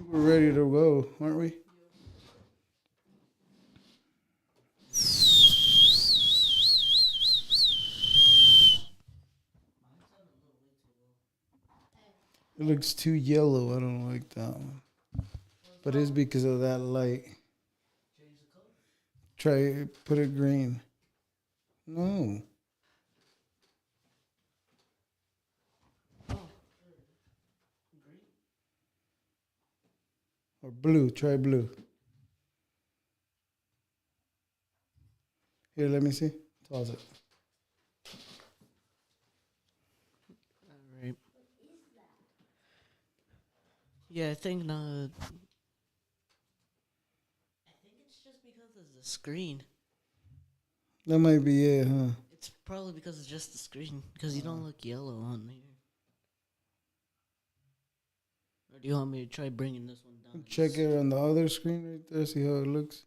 We're ready to go, aren't we? It looks too yellow. I don't like that one. But it's because of that light. Try put it green. No. Or blue. Try blue. Here, let me see. Pause it. All right. Yeah, I think not. I think it's just because of the screen. That might be it, huh? It's probably because it's just the screen. Because you don't look yellow on here. Or do you want me to try bringing this one down? Check it on the other screen right there. See how it looks.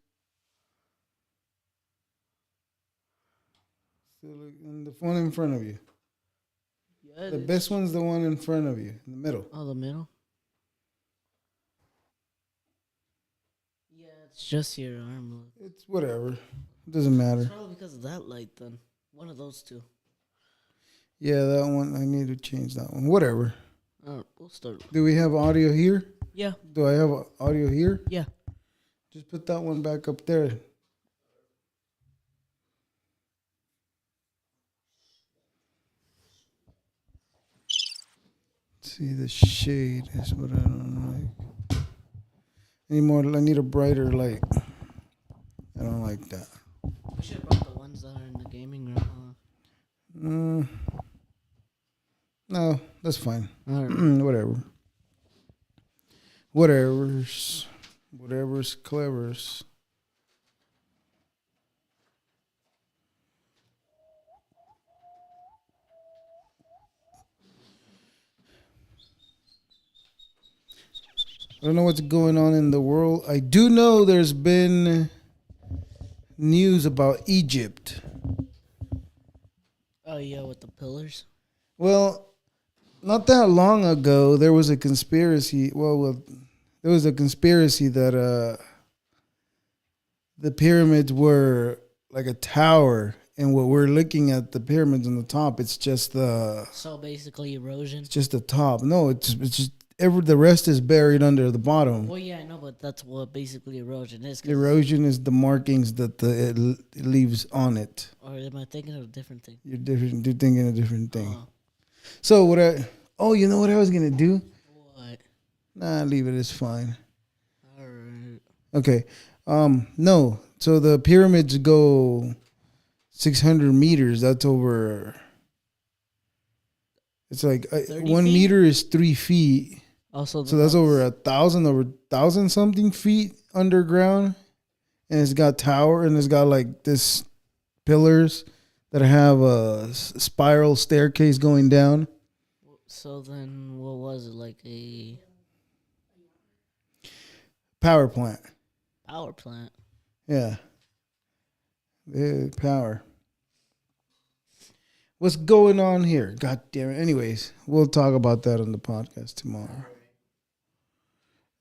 Still look in the one in front of you. Yeah, The best one's the one in front of you, in the middle. Oh, the middle? Yeah, it's just your arm look. It's whatever. It doesn't matter. It's probably because of that light then. One of those two. Yeah, that one. I need to change that one. Whatever. Alright, we'll start. Do we have audio here? Yeah. Do I have audio here? Yeah. Just put that one back up there. See, the shade is what I don't like. Anymore, I need a brighter light. I don't like that. We should have brought the ones that are in the gaming room, No, that's fine. Alright. Whatever. Whatever's clever's. I don't know what's going on in the world. I do know there's been news about Egypt. Oh, yeah, with the pillars? Well, not that long ago, there was a conspiracy. There was a conspiracy that the pyramids were like a tower, and what we're looking at, the pyramids on the top, it's just the. So basically erosion? It's just the top. No, it's just the rest is buried under the bottom. Well, yeah, I know, but that's what basically erosion is. Erosion is the markings that it leaves on it. Or am I thinking of a different thing? You're thinking a different thing. So you know what I was gonna do? What? Nah, leave it. It's fine. All right. Okay. No. So the pyramids go 600 meters. That's over. It's like 1 feet? meter is 3 feet. Also, So that's over 1,000 something feet underground, and it's got tower, and it's got like this pillars that have a spiral staircase going down. So then, what was it, like a Power plant. power plant? Yeah. Power. What's going on here? God damn it. Anyways, we'll talk about that on the podcast tomorrow.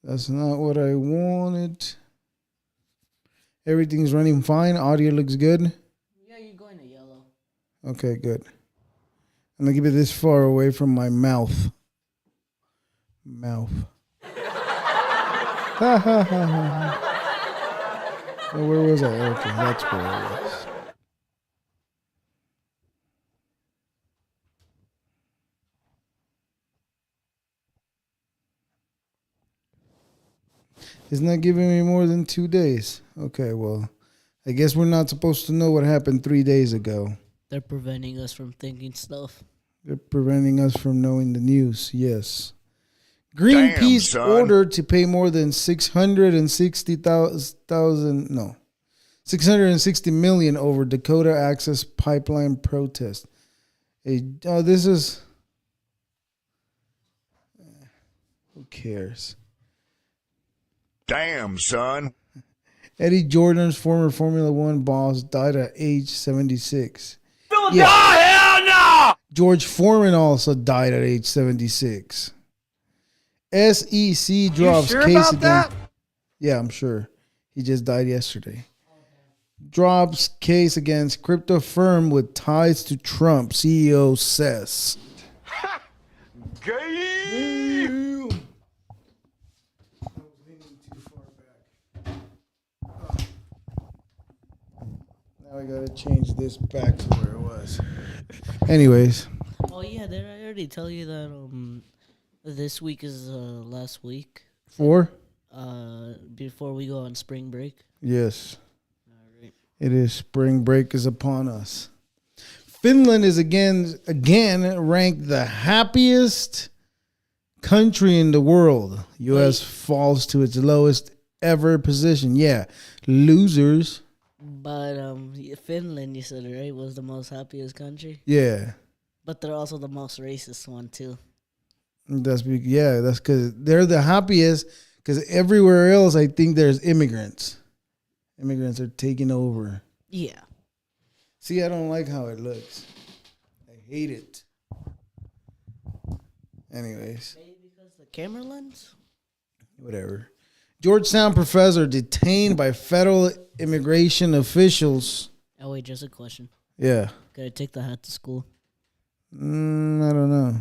That's not what I wanted. Everything's running fine. Audio looks good. Yeah, you're going to yellow. Okay, good. I'm going to keep it this far away from my mouth. Ha ha ha ha. Oh, where was I? Okay, that's where I was. It's not giving me more than 2 days. Okay, well, I guess we're not supposed to know what happened 3 days ago. They're preventing us from thinking stuff. They're preventing us from knowing the news, yes. Greenpeace ordered to pay more than 660 million over Dakota Access Pipeline protest. This is, who cares? Damn, son. Eddie Jordan's former Formula One boss died at age 76. Don't die, hell no! George Foreman also died at age 76. SEC drops sure case about against. that? Yeah, I'm sure. He just died yesterday. Drops case against crypto firm with ties to Trump, CEO says. Gay. Now I gotta change this back to where it was. Anyways, Oh yeah, did I already tell you that this week is last week 4? before we go on spring break? Yes. Alright. It is spring break is upon us. Finland is again ranked the happiest country in the world. U.S. falls to its lowest ever position. Yeah, losers. But Finland, you said, right, was the most happiest country. Yeah, But they're also the most racist one too. that's because they're the happiest. Because everywhere else, I think there's immigrants. Immigrants are taking over. Yeah. See, I don't like how it looks. I hate it. Anyways. Maybe because the camera lens? Whatever. Georgetown professor detained by federal immigration officials. Oh wait, just a question. Yeah. Could I take the hat to school? I don't know.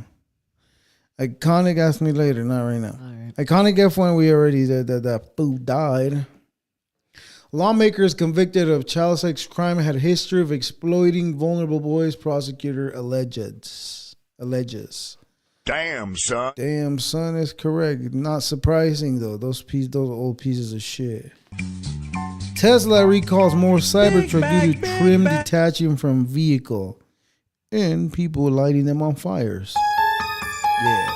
Iconic, ask me later, not right now. All right. Iconic F1, we already said that fool died. Lawmakers convicted of child sex crime had a history of exploiting vulnerable boys, prosecutor alleges. Damn, son. Damn, son, is correct. Not surprising, though. Those old pieces of shit. Tesla recalls more Cybertruck due to trim detaching from vehicle. And people lighting them on fires. Yeah.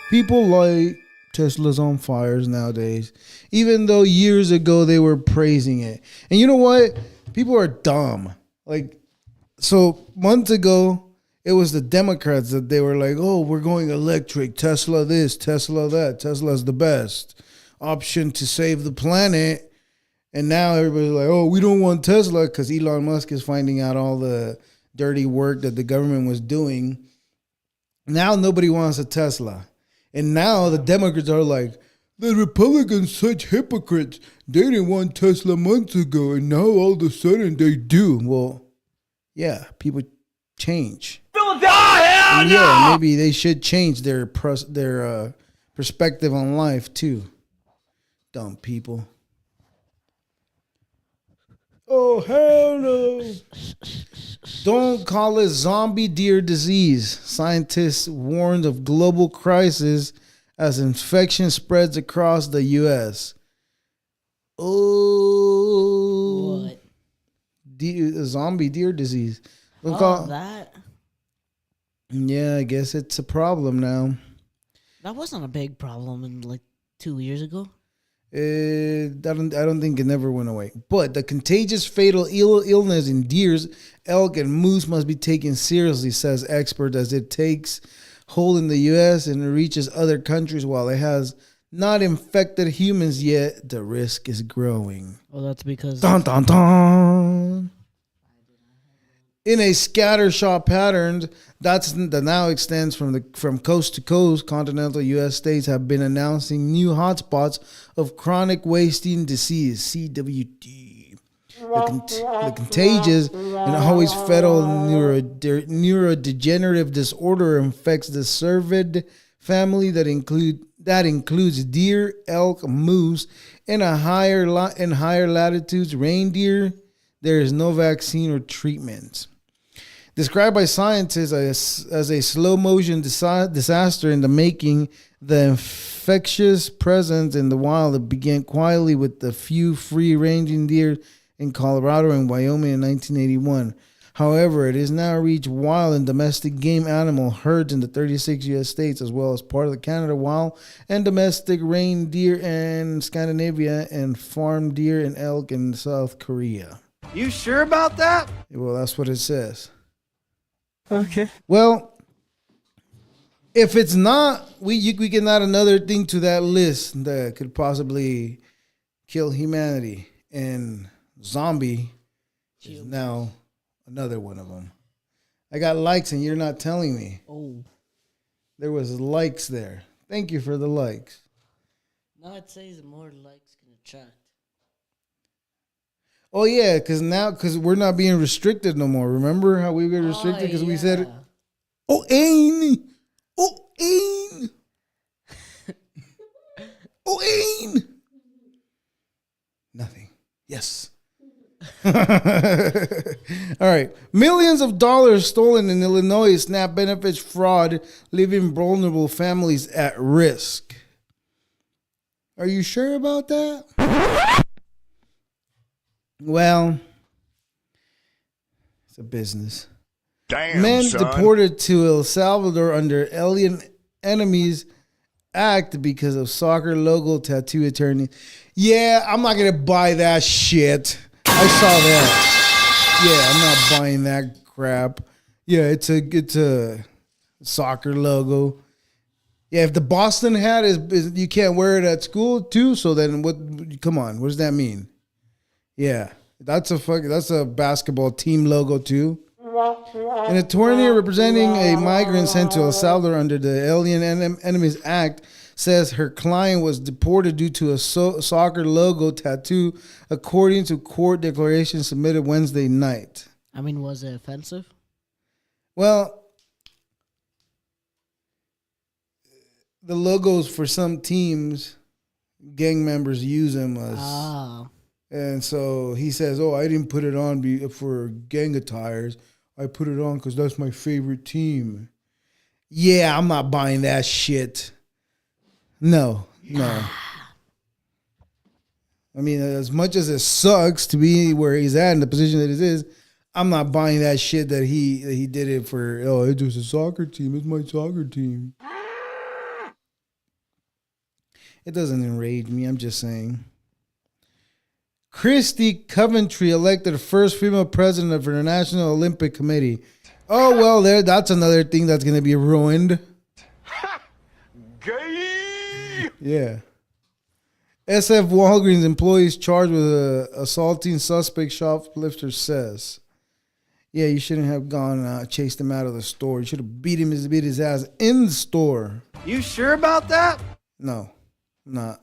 People light Teslas on fires nowadays. Even though years ago they were praising it. And you know what? People are dumb. Like, so months ago, it was the Democrats that they were like, oh, we're going electric. Tesla this, Tesla that. Tesla's the best option to save the planet. And now everybody's like, oh, we don't want Tesla because Elon Musk is finding out all the dirty work that the government was doing. Now nobody wants a Tesla. And now the Democrats are like, the Republicans such hypocrites. They didn't want Tesla months ago, and now all of a sudden they do. Well, yeah, people change. And yeah, maybe they should change their perspective on life too. Dumb people. Oh, hell no. Don't call it zombie deer disease. Scientists warned of global crisis as infection spreads across the U.S. Oh. What? Zombie deer disease. Don't Oh, that? Yeah, I guess it's a problem now. That wasn't a big problem in like 2 years ago. I don't think it never went away. But the contagious fatal illness in deers, elk, and moose must be taken seriously, says expert, as it takes hold in the U.S. and reaches other countries. While it has not infected humans yet, the risk is growing. Well, that's because... Dun, dun, dun. In a scattershot pattern that now extends from coast to coast, continental U.S. states have been announcing new hotspots of chronic wasting disease, CWD. The contagious and always fatal neurodegenerative disorder infects the cervid family that includes deer, elk, moose, and higher latitudes, reindeer. There is no vaccine or treatment. Described by scientists as a slow-motion disaster in the making, the infectious presence in the wild that began quietly with the few free-ranging deer in Colorado and Wyoming in 1981. However, it has now reached wild and domestic game animal herds in the 36 U.S. states, as well as part of the Canada wild and domestic reindeer in Scandinavia and farm deer and elk in South Korea. You sure about that? Well, that's what it says. Okay. Well, if it's not, we can add another thing to that list that could possibly kill humanity. And zombie is now another one of them. I got likes and you're not telling me. Oh. There was likes there. Thank you for the likes. I'd say the more likes can attract. Oh yeah, because we're not being restricted no more. Remember how we were restricted because we said, "Oh, ain, oh, ain, oh, ain." Nothing. Yes. All right. Millions of dollars stolen in Illinois SNAP benefits fraud, leaving vulnerable families at risk. Are you sure about that? Well, it's a business. Damn, Men son. deported to El Salvador under Alien Enemies Act because of soccer logo tattoo attorney. Yeah, I'm not gonna buy that shit. I saw that. Yeah, I'm not buying that crap. Yeah, it's a soccer logo. Yeah, if the Boston hat is you can't wear it at school too, so then what? Come on, what does that mean? Yeah, that's a basketball team logo too. An attorney representing a migrant sent to El Salvador under the Alien Enemies Act says her client was deported due to a soccer logo tattoo, according to court declaration submitted Wednesday night. I mean, was it offensive? Well, the logos for some teams, gang members use them as... Oh. And so he says, "Oh, I didn't put it on for gang attires. I put it on because that's my favorite team." Yeah, I'm not buying that shit. No. I mean, as much as it sucks to be where he's at in the position that it is, I'm not buying that shit that he did it for. Oh, it was a soccer team. It's my soccer team. It doesn't enrage me. I'm just saying. Christy Coventry elected first female president of the International Olympic Committee. Oh, well, that's another thing that's going to be ruined. Gay. Yeah. SF Walgreens employees charged with assaulting suspect shoplifter says. Yeah, you shouldn't have gone chased him out of the store. You should have beat his ass in the store. You sure about that? No. Not.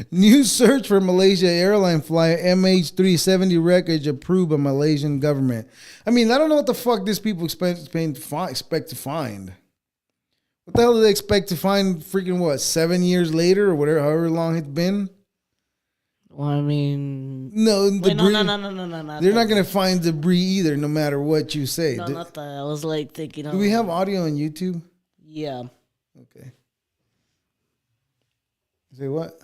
New search for Malaysia airline flight MH370 wreckage approved by Malaysian government. I mean, I don't know what the fuck these people expect to find. What the hell do they expect to find freaking what, 7 years later or whatever, however long it's been? Well, I mean... No, Wait, debris. No. They're not going to find debris either, no matter what you say. No, not that. I was like thinking of... Do we have audio on YouTube? Yeah. Okay. Say what?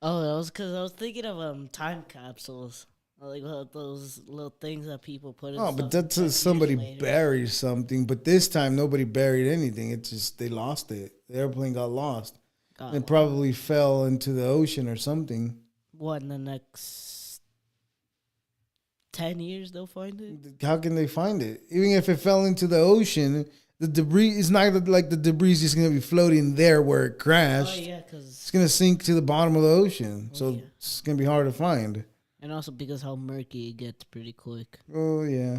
Oh, that was because I was thinking of time capsules. Like those little things that people put in. Oh, but that's somebody buried something. But this time, nobody buried anything. It's just they lost it. The airplane got lost. It probably fell into the ocean or something. What, in the next 10 years they'll find it? How can they find it? Even if it fell into the ocean, the debris is not like the debris is just going to be floating there where it crashed. Oh, yeah, because... It's going to sink to the bottom of the ocean. So it's going to be hard to find. And also because how murky it gets pretty quick. Oh, yeah.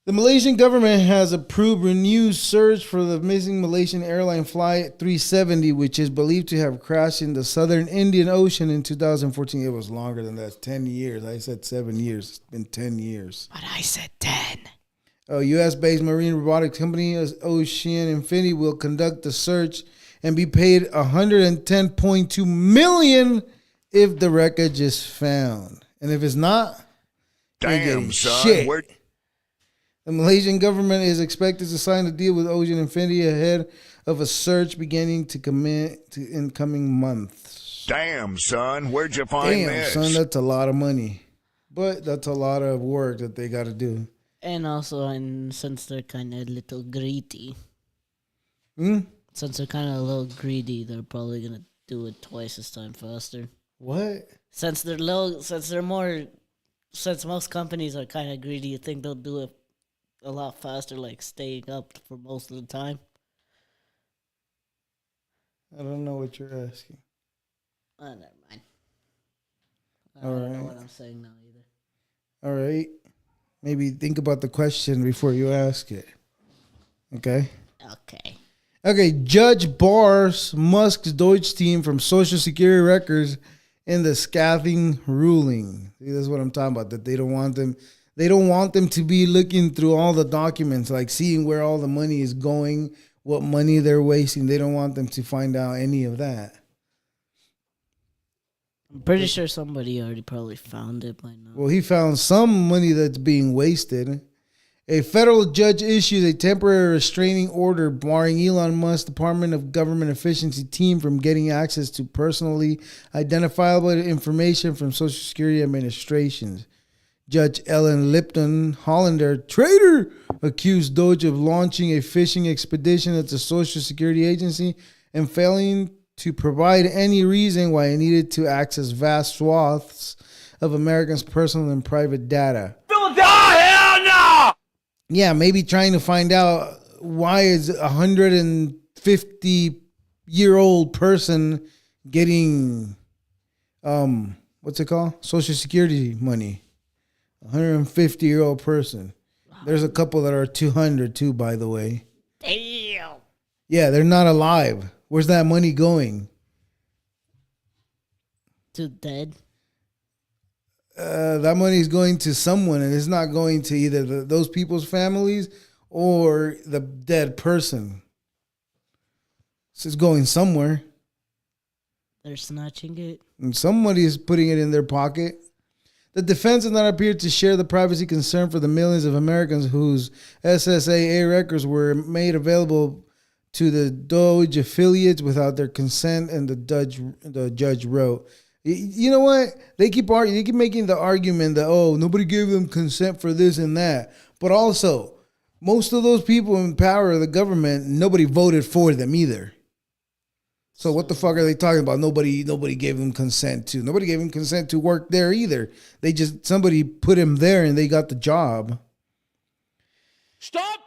The Malaysian government has approved renewed search for the missing Malaysian airline flight 370, which is believed to have crashed in the southern Indian Ocean in 2014. It was longer than that. 10 years. I said 7 years. It's been 10 years. But I said 10. A U.S.-based marine robotics company, Ocean Infinity, will conduct the search and be paid $110.2 million if the wreckage is found. And if it's not, damn, son. Shit. The Malaysian government is expected to sign a deal with Ocean Infinity ahead of a search beginning to commit in coming months. Damn, son. Where'd you find this? Damn, son, that's a lot of money. But that's a lot of work that they got to do. And also, since they're kind of a little greedy. Since they're kind of a little greedy, they're probably going to do it twice as time faster. What? Since most companies are kind of greedy, you think they'll do it a lot faster, like staying up for most of the time? I don't know what you're asking. Oh, never mind. I All don't know right. what I'm saying now either. All right. Maybe think about the question before you ask it. Okay? Okay. Okay, Judge bars Musk's Deutsche team from Social Security records in the scathing ruling. See, that's what I'm talking about. That they don't want them. They don't want them to be looking through all the documents, like seeing where all the money is going, what money they're wasting. They don't want them to find out any of that. I'm pretty sure somebody already probably found it by now. Well, he found some money that's being wasted. A federal judge issued a temporary restraining order barring Elon Musk's Department of Government Efficiency team from getting access to personally identifiable information from Social Security administrations. Judge Ellen Lipton Hollander, traitor, accused Doge of launching a fishing expedition at the Social Security Agency and failing to provide any reason why it needed to access vast swaths of Americans' personal and private data. Yeah, maybe trying to find out why is a 150-year-old person getting, what's it called? Social Security money. 150-year-old person. There's a couple that are 200 too, by the way. Damn. Yeah, they're not alive. Where's that money going? To dead. That money is going to someone, and it's not going to either those people's families or the dead person. So it's going somewhere. They're snatching it. And somebody is putting it in their pocket. The defense does not appear to share the privacy concern for the millions of Americans whose SSAA records were made available to the Doge affiliates without their consent, and the judge wrote. You know what? They keep making the argument that, oh, nobody gave them consent for this and that. But also, most of those people in power of the government, nobody voted for them either. So what the fuck are they talking about? Nobody gave them consent to. Nobody gave them consent to work there either. Somebody put him there and they got the job. Stop!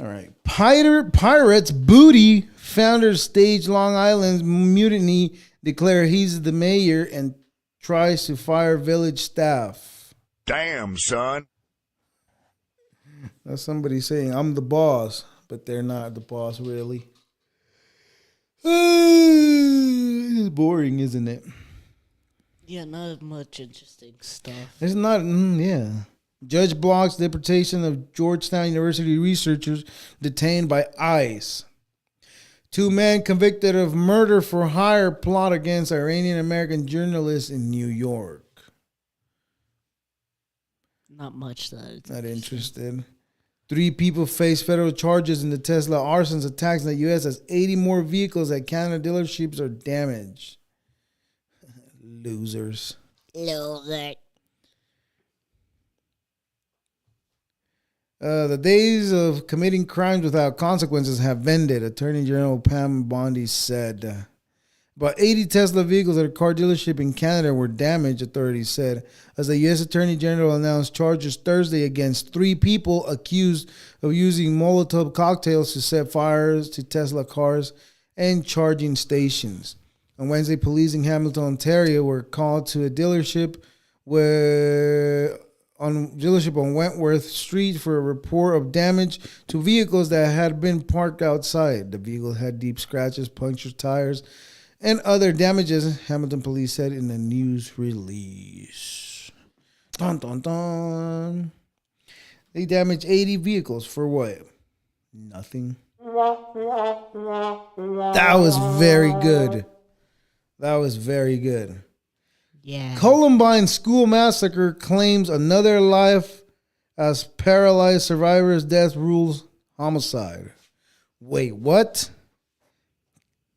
All right. Pirates Booty founders stage Long Island's mutiny, declare he's the mayor and tries to fire village staff. Damn, son. That's somebody saying, I'm the boss, but they're not the boss, really. It's boring, isn't it? Yeah, not much interesting stuff. It's not, yeah. Judge blocks deportation of Georgetown University researchers detained by ICE. 2 men convicted of murder for hire plot against Iranian-American journalists in New York. Not much that. Not interested. 3 people face federal charges in the Tesla arsons attacks in the U.S. as 80 more vehicles at Canada dealerships are damaged. Losers. Loser. The days of committing crimes without consequences have ended, Attorney General Pam Bondi said. About 80 Tesla vehicles at a car dealership in Canada were damaged, authorities said, as the U.S. Attorney General announced charges Thursday against 3 people accused of using Molotov cocktails to set fires to Tesla cars and charging stations. On Wednesday, police in Hamilton, Ontario were called to a dealership on Wentworth Street for a report of damage to vehicles that had been parked outside. The vehicle had deep scratches, punctured tires, and other damages, Hamilton police said in a news release. Dun, dun, dun. They damaged 80 vehicles for what? Nothing. That was very good. That was very good. Yeah. Columbine school massacre claims another life as paralyzed survivor's death rules homicide. Wait, what?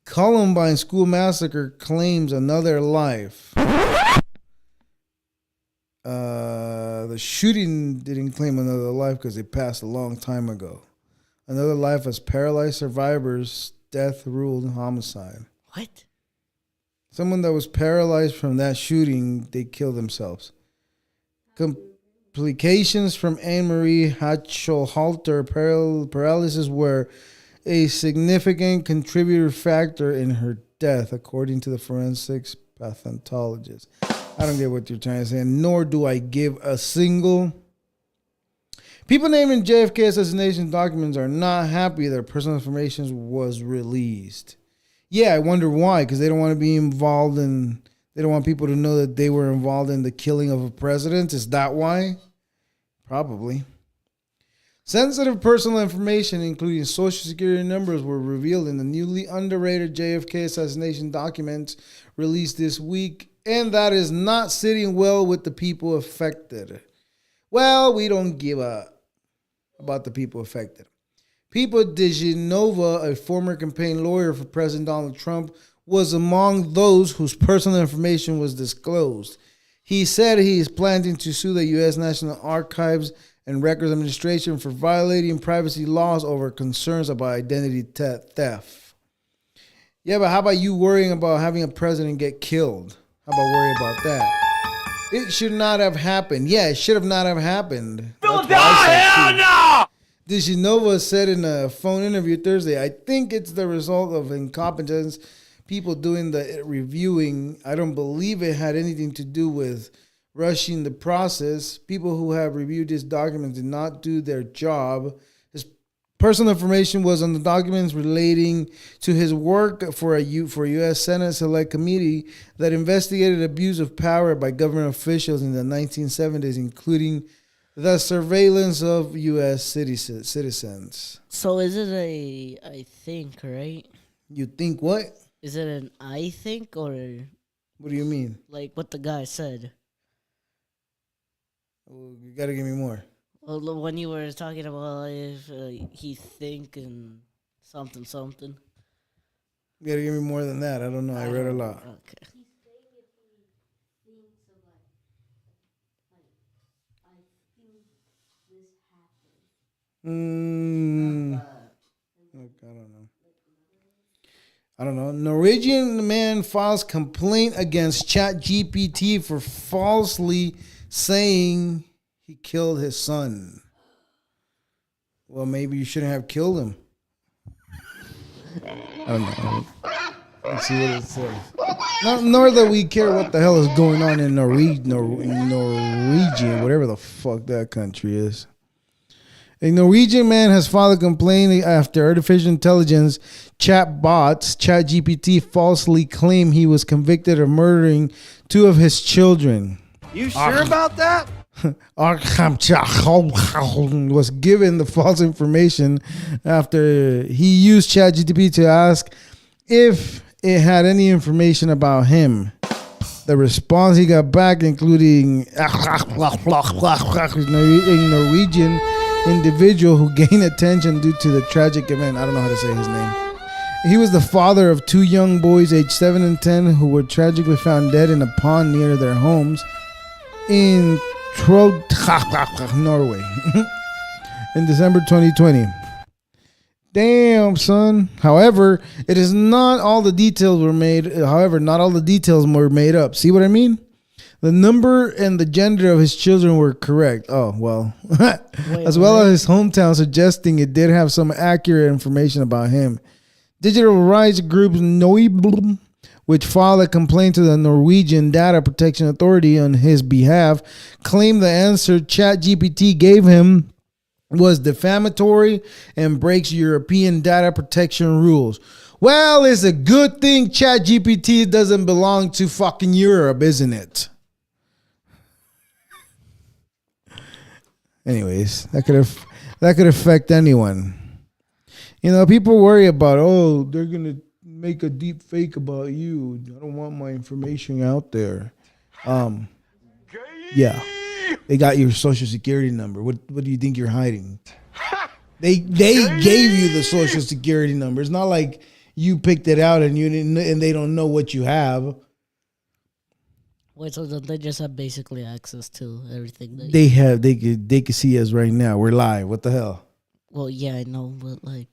Columbine school massacre claims another life. The shooting didn't claim another life because it passed a long time ago. Another life as paralyzed survivor's death ruled homicide. What? Someone that was paralyzed from that shooting, they killed themselves. Complications from Anne-Marie Hatchell-Halter paralysis were a significant contributor factor in her death, according to the forensics pathologist. I don't get what you're trying to say, nor do I give a single People naming JFK assassination documents are not happy their personal information was released. Yeah, I wonder why, because they don't want to be involved in, they don't want people to know that they were involved in the killing of a president. Is that why? Probably. Sensitive personal information, including social security numbers, were revealed in the newly underrated JFK assassination documents released this week, and that is not sitting well with the people affected. Well, we don't give a about the people affected. People DeGenova, a former campaign lawyer for President Donald Trump, was among those whose personal information was disclosed. He said he is planning to sue the U.S. National Archives and Records Administration for violating privacy laws over concerns about identity theft. Yeah, but how about you worrying about having a president get killed? How about worry about that? It should not have happened. Yeah, it should have not have happened. Hell no! DeGenova said in a phone interview Thursday, I think it's the result of incompetence. People doing the reviewing. I don't believe it had anything to do with rushing the process. People who have reviewed this document did not do their job. His personal information was on the documents relating to his work for a U.S. Senate Select Committee that investigated abuse of power by government officials in the 1970s, including the surveillance of U.S. citizens. So is it I think, right? You think what? Is it an I think or What do you mean? like what the guy said? Well, you got to give me more. Well, when you were talking about if he think and something. You got to give me more than that. I don't know. I read a lot. Okay. Look, I don't know. Norwegian man files complaint against ChatGPT for falsely saying he killed his son. Well, maybe you shouldn't have killed him. I don't know. Let's see what it says. Nor that we care what the hell is going on in Norwegian, whatever the fuck that country is. A Norwegian man has filed a complaint after artificial intelligence chatbots, ChatGPT, falsely claimed he was convicted of murdering two of his children. You sure about that? Was given the false information after he used ChatGPT to ask if it had any information about him. The response he got back, including a Norwegian individual who gained attention due to the tragic event. I don't know how to say his name. He was the father of two young boys aged 7 and 10 who were tragically found dead in a pond near their homes in Norway in December 2020. Damn, son. However, it is not all the details were made. However, not all the details were made up. See what I mean? The number and the gender of his children were correct. Oh, well. As well as his hometown, suggesting it did have some accurate information about him. Digital rights group Noiblum, which filed a complaint to the Norwegian Data Protection Authority on his behalf, claimed the answer ChatGPT gave him was defamatory and breaks European data protection rules. Well, it's a good thing ChatGPT doesn't belong to fucking Europe, isn't it? Anyways, that could affect anyone. You know, people worry about, oh, they're gonna make a deep fake about you. I don't want my information out there. Yeah, they got your social security number. What do you think you're hiding? They gave you the social security number. It's not like you picked it out and you didn't, and they don't know what you have. Wait, so they just have basically access to everything that They could see us right now. We're live. What the hell? Well, yeah, I know, but like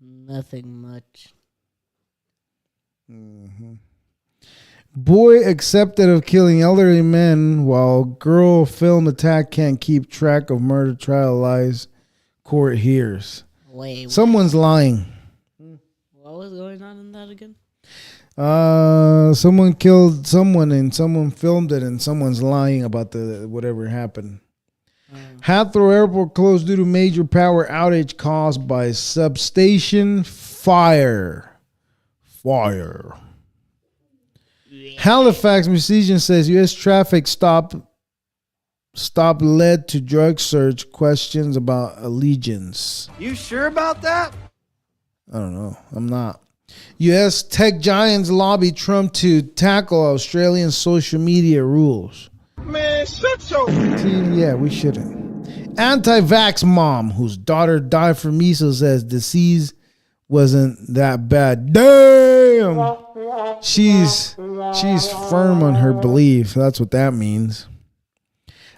nothing much. Mm-hmm. Boy accepted of killing elderly men while girl film attack can't keep track of murder trial lies court hears. Wait, Someone's lying. what was going on in that again? Someone killed someone and someone filmed it and someone's lying about the whatever happened. Heathrow Airport closed due to major power outage caused by substation fire. Halifax musician says U.S. traffic stop led to drug search, questions about allegiance. You sure about that? I don't know. I'm not. U.S. tech giants lobby Trump to tackle Australian social media rules. Man, shut your... Yeah, we shouldn't. Anti-vax mom whose daughter died from measles says disease wasn't that bad. Damn! She's firm on her belief. That's what that means.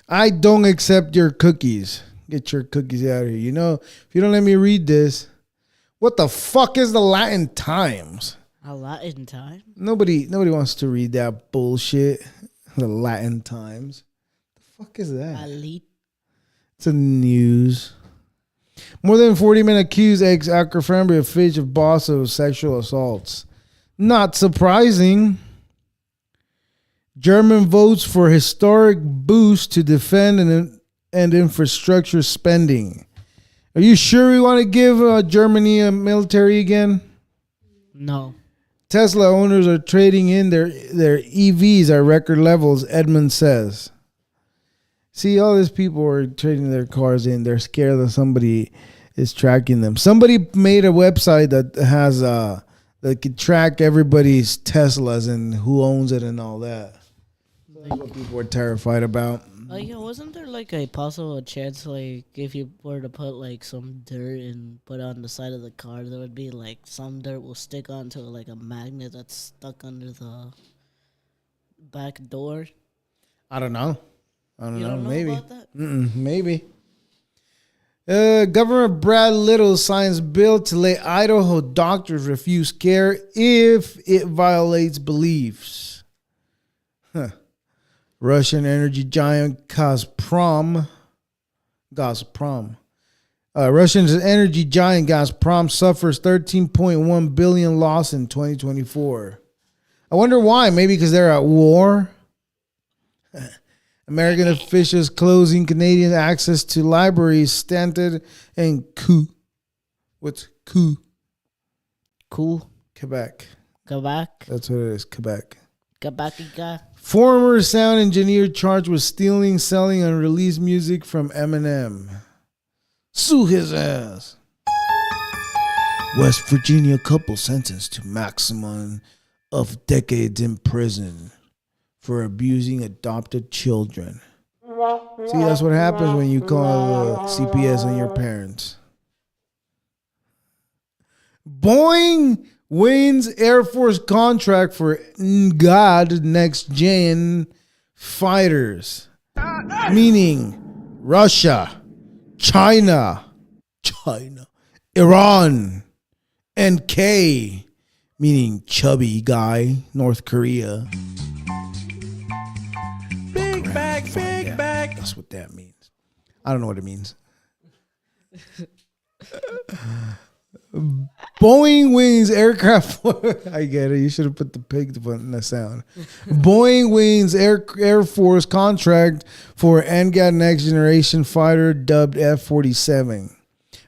I don't accept your cookies. Get your cookies out of here. You know, if you don't let me read this, what the fuck is the Latin Times? A Latin time? Nobody wants to read that bullshit. The Latin Times. The fuck is that? It's a news. More than 40 men accused ex-Abercrombie of Fitch of boss of sexual assaults. Not surprising. German votes for historic boost to defend and infrastructure spending. Are you sure we want to give Germany a military again? No. Tesla owners are trading in their EVs at record levels, Edmund says. See, all these people are trading their cars in. They're scared that somebody is tracking them. Somebody made a website that has that could track everybody's Teslas and who owns it and all that. That's what people are terrified about. Yeah, wasn't there like a possible chance, like if you were to put like some dirt and put it on the side of the car, there would be like some dirt will stick onto like a magnet that's stuck under the back door? I don't know. I don't You know. don't know Maybe. about that? Maybe. Governor Brad Little signs bill to let Idaho doctors refuse care if it violates beliefs. Russian energy giant Gazprom. Russian energy giant Gazprom suffers $13.1 billion loss in 2024. I wonder why. Maybe because they're at war. American officials closing Canadian access to libraries, Stanton and Coup. What's Coup? Cool. Quebec. Quebec. That's what it is, Quebec. Quebec. Former sound engineer charged with stealing, selling unreleased music from Eminem. Sue his ass. West Virginia couple sentenced to maximum of decades in prison for abusing adopted children. See, that's what happens when you call CPS on your parents. Boeing wins Air Force contract for God next gen fighters, meaning Russia, China, Iran, and K, meaning chubby guy, North Korea. Big bag. That's what that means. I don't know what it means. Boeing wins aircraft. I get it. You should have put the pig in the sound. Boeing wins Air Force contract for NGAD next generation fighter dubbed F-47.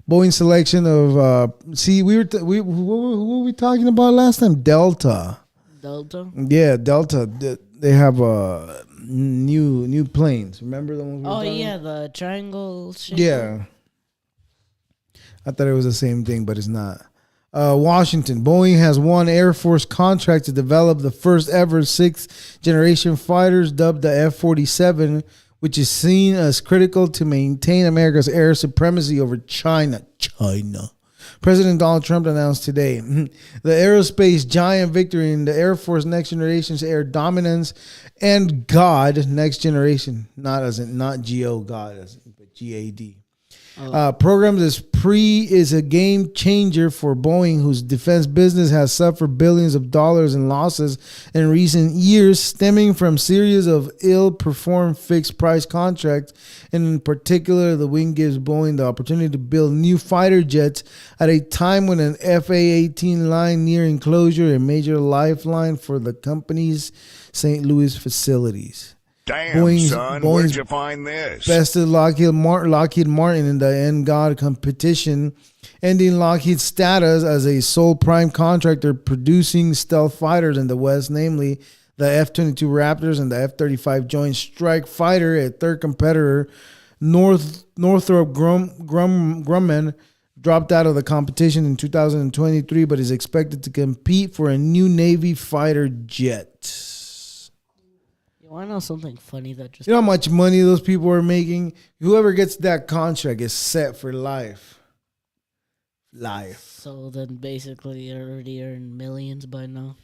Boeing selection of what were we talking about last time? Delta. Yeah, Delta. They have new planes. Remember the ones? The triangle shape. Yeah. I thought it was the same thing, but it's not. Washington. Boeing has won Air Force contract to develop the first ever 6th generation fighters dubbed the F-47, which is seen as critical to maintain America's air supremacy over China. President Donald Trump announced today the aerospace giant victory in the Air Force Next Generation's air dominance and God Next Generation, not GO God, but GAD. Programs is a game changer for Boeing, whose defense business has suffered billions of dollars in losses in recent years, stemming from series of ill-performed fixed-price contracts. And in particular, the win gives Boeing the opportunity to build new fighter jets at a time when an FA-18 line nearing closure, a major lifeline for the company's St. Louis facilities. Damn, son, where'd you find this? Bested Lockheed Martin in the NGOD competition, ending Lockheed's status as a sole prime contractor producing stealth fighters in the West, namely the F-22 Raptors and the F-35 Joint Strike Fighter. A third competitor, Northrop Grumman, dropped out of the competition in 2023, but is expected to compete for a new Navy fighter jet. You want to know something funny that just... You know how much money those people are making? Whoever gets that contract is set for life. So then basically you already earned millions by now.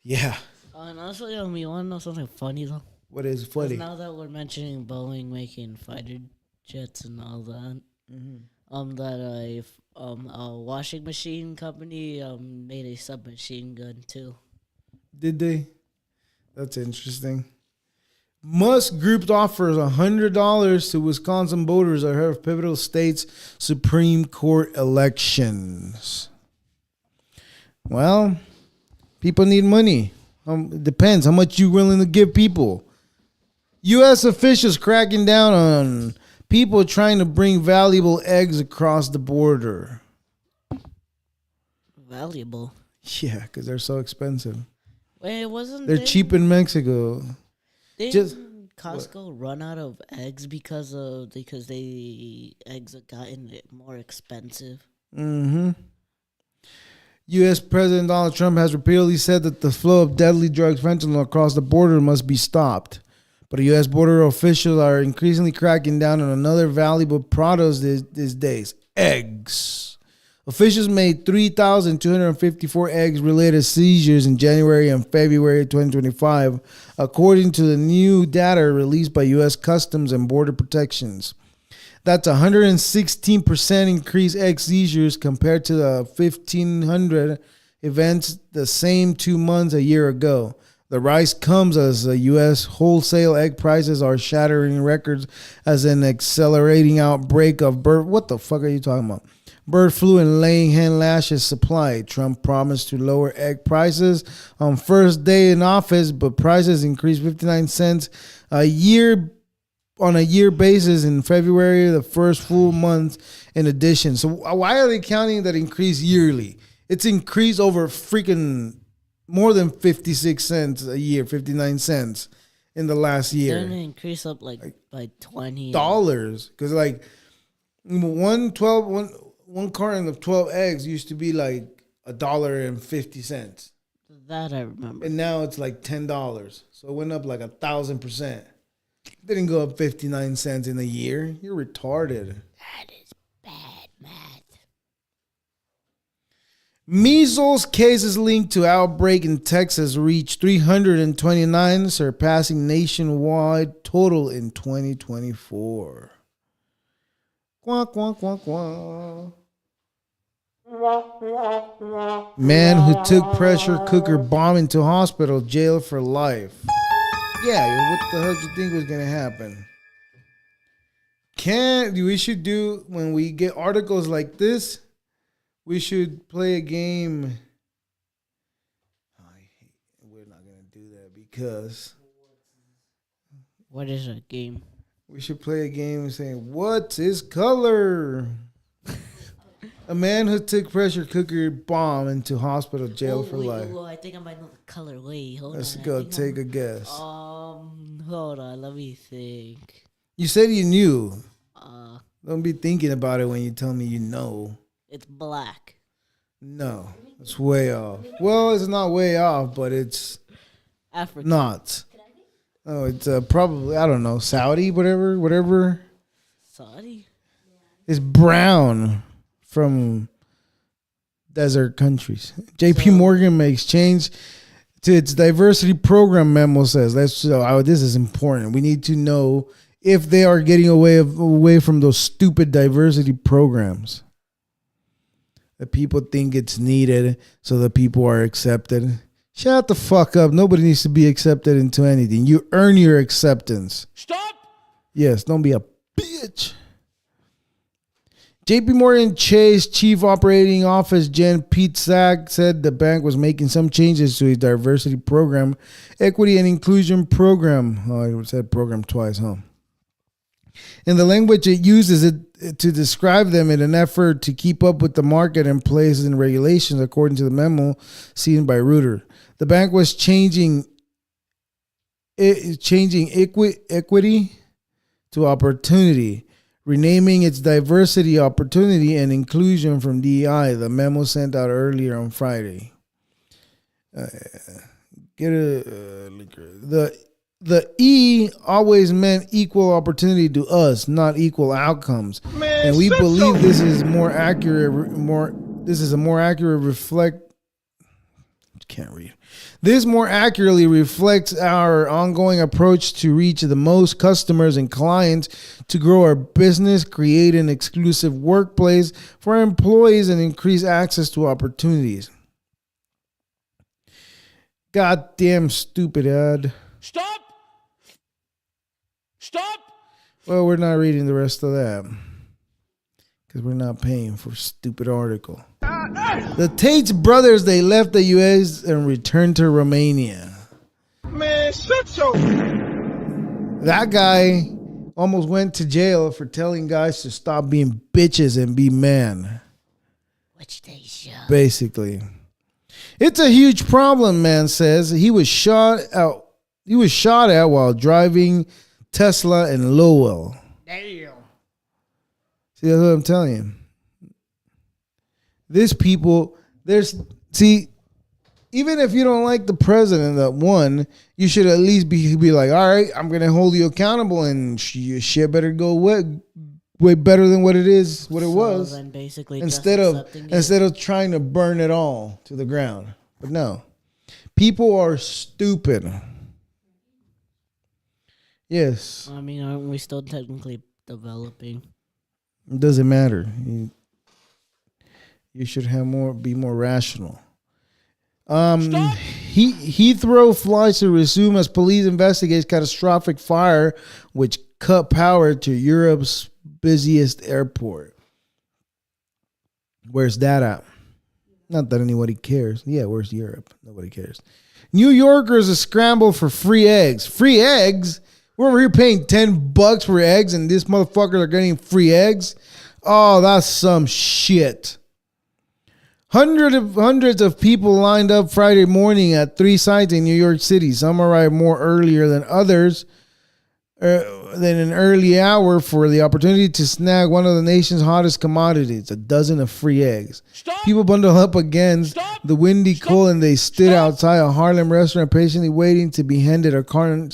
Yeah. And also, you want to know something funny though? What is funny? Now that we're mentioning Boeing making fighter jets and all that, that a washing machine company made a submachine gun too. Did they? That's interesting. Musk Group offers $100 to Wisconsin voters ahead of pivotal state's Supreme Court elections. Well, people need money. It depends how much you're willing to give people. U.S. officials cracking down on people trying to bring valuable eggs across the border. Valuable? Yeah, because they're so expensive. Wait, They're cheap in Mexico. Didn't Costco run out of eggs because the eggs have gotten more expensive? Mm-hmm. U.S. President Donald Trump has repeatedly said that the flow of deadly drugs, fentanyl, across the border must be stopped. But U.S. border officials are increasingly cracking down on another valuable product these days: eggs. Officials made 3,254 eggs-related seizures in January and February 2025, according to the new data released by U.S. Customs and Border Protections. That's 116% increased egg seizures compared to the 1,500 events the same 2 months a year ago. The rise comes as the U.S. wholesale egg prices are shattering records as an accelerating outbreak of bird. What the fuck are you talking about? Bird flu and laying hen lashes supply. Trump promised to lower egg prices on first day in office, but prices increased 59 cents a year on a year basis in February, the first full month in addition. So why are they counting that increase yearly? It's increased over freaking more than 56 cents a year, 59 cents in the last year. Didn't it increase up like by $20? Because like one carton of 12 eggs used to be like $1.50. That I remember. And now it's like $10. So it went up like 1,000%. Didn't go up 59 cents in a year. You're retarded. That is bad math. Measles cases linked to outbreak in Texas reached 329, surpassing nationwide total in 2024. Quack, quack, quack, quack. Man who took pressure cooker bomb into hospital, jail for life. Yeah, what the hell do you think was gonna happen? We should do, when we get articles like this, we should play a game. We're not gonna do that because. What is a game? We should play a game saying, "What's his color?" A man who took pressure cooker bomb into hospital, jail for life. I think I might know the color. Wait, hold on. Let's go take a guess. Hold on. Let me think. You said you knew. Don't be thinking about it when you tell me you know. It's black. No, it's way off. Well, it's not way off, but it's African. not. Oh, it's probably, I don't know, Saudi, whatever. Saudi? It's brown from desert countries. JP Morgan makes change to its diversity program, memo says. This is important. We need to know if they are getting away from those stupid diversity programs that people think it's needed so that people are accepted. Shut the fuck up. Nobody needs to be accepted into anything. You earn your acceptance. Stop! Yes, don't be a bitch. JP Morgan Chase Chief Operating Officer Jen Pete Sack said the bank was making some changes to its diversity program, equity and inclusion program. Oh, I said program twice, huh? In the language it uses it to describe them in an effort to keep up with the market and places and regulations, according to the memo seen by Reuters. The bank was changing equity to opportunity, renaming its diversity, opportunity, and inclusion from DEI. The memo sent out earlier on Friday. The E always meant equal opportunity to us, not equal outcomes. Man, and we believe so. this is more accurate. This is a more accurate reflect. Can't read. This more accurately reflects our ongoing approach to reach the most customers and clients, to grow our business, create an exclusive workplace for our employees, and increase access to opportunities. Goddamn stupid ad. Stop! Stop! Well, we're not reading the rest of that because we're not paying for stupid article. The Tate's brothers, they left the U.S. and returned to Romania. Man, shut your... That guy almost went to jail for telling guys to stop being bitches and be men. Which they should. Basically. It's a huge problem, man says. He was shot at while driving Tesla in Lowell. Damn. See, that's what I'm telling you. These people, even if you don't like the president that won, you should at least be like, all right, I'm going to hold you accountable, and your shit better go way better than what it was. Then basically instead of trying to burn it all to the ground. But no, people are stupid. Yes. I mean, aren't we still technically developing? It doesn't matter. You should be more rational. Heathrow flights to resume as police investigate catastrophic fire which cut power to Europe's busiest airport. Where's that at? Not that anybody cares. Yeah, where's Europe? Nobody cares. New Yorkers are scrambled for free eggs. Free eggs? We're over here paying $10 for eggs, and this motherfuckers are getting free eggs? Oh, that's some shit. Hundreds of people lined up Friday morning at 3 sites in New York City. Some arrived more earlier than others, than an early hour, for the opportunity to snag one of the nation's hottest commodities, a dozen of free eggs. Stop. People bundled up against the windy cold, and they stood outside a Harlem restaurant patiently waiting to be handed a carton.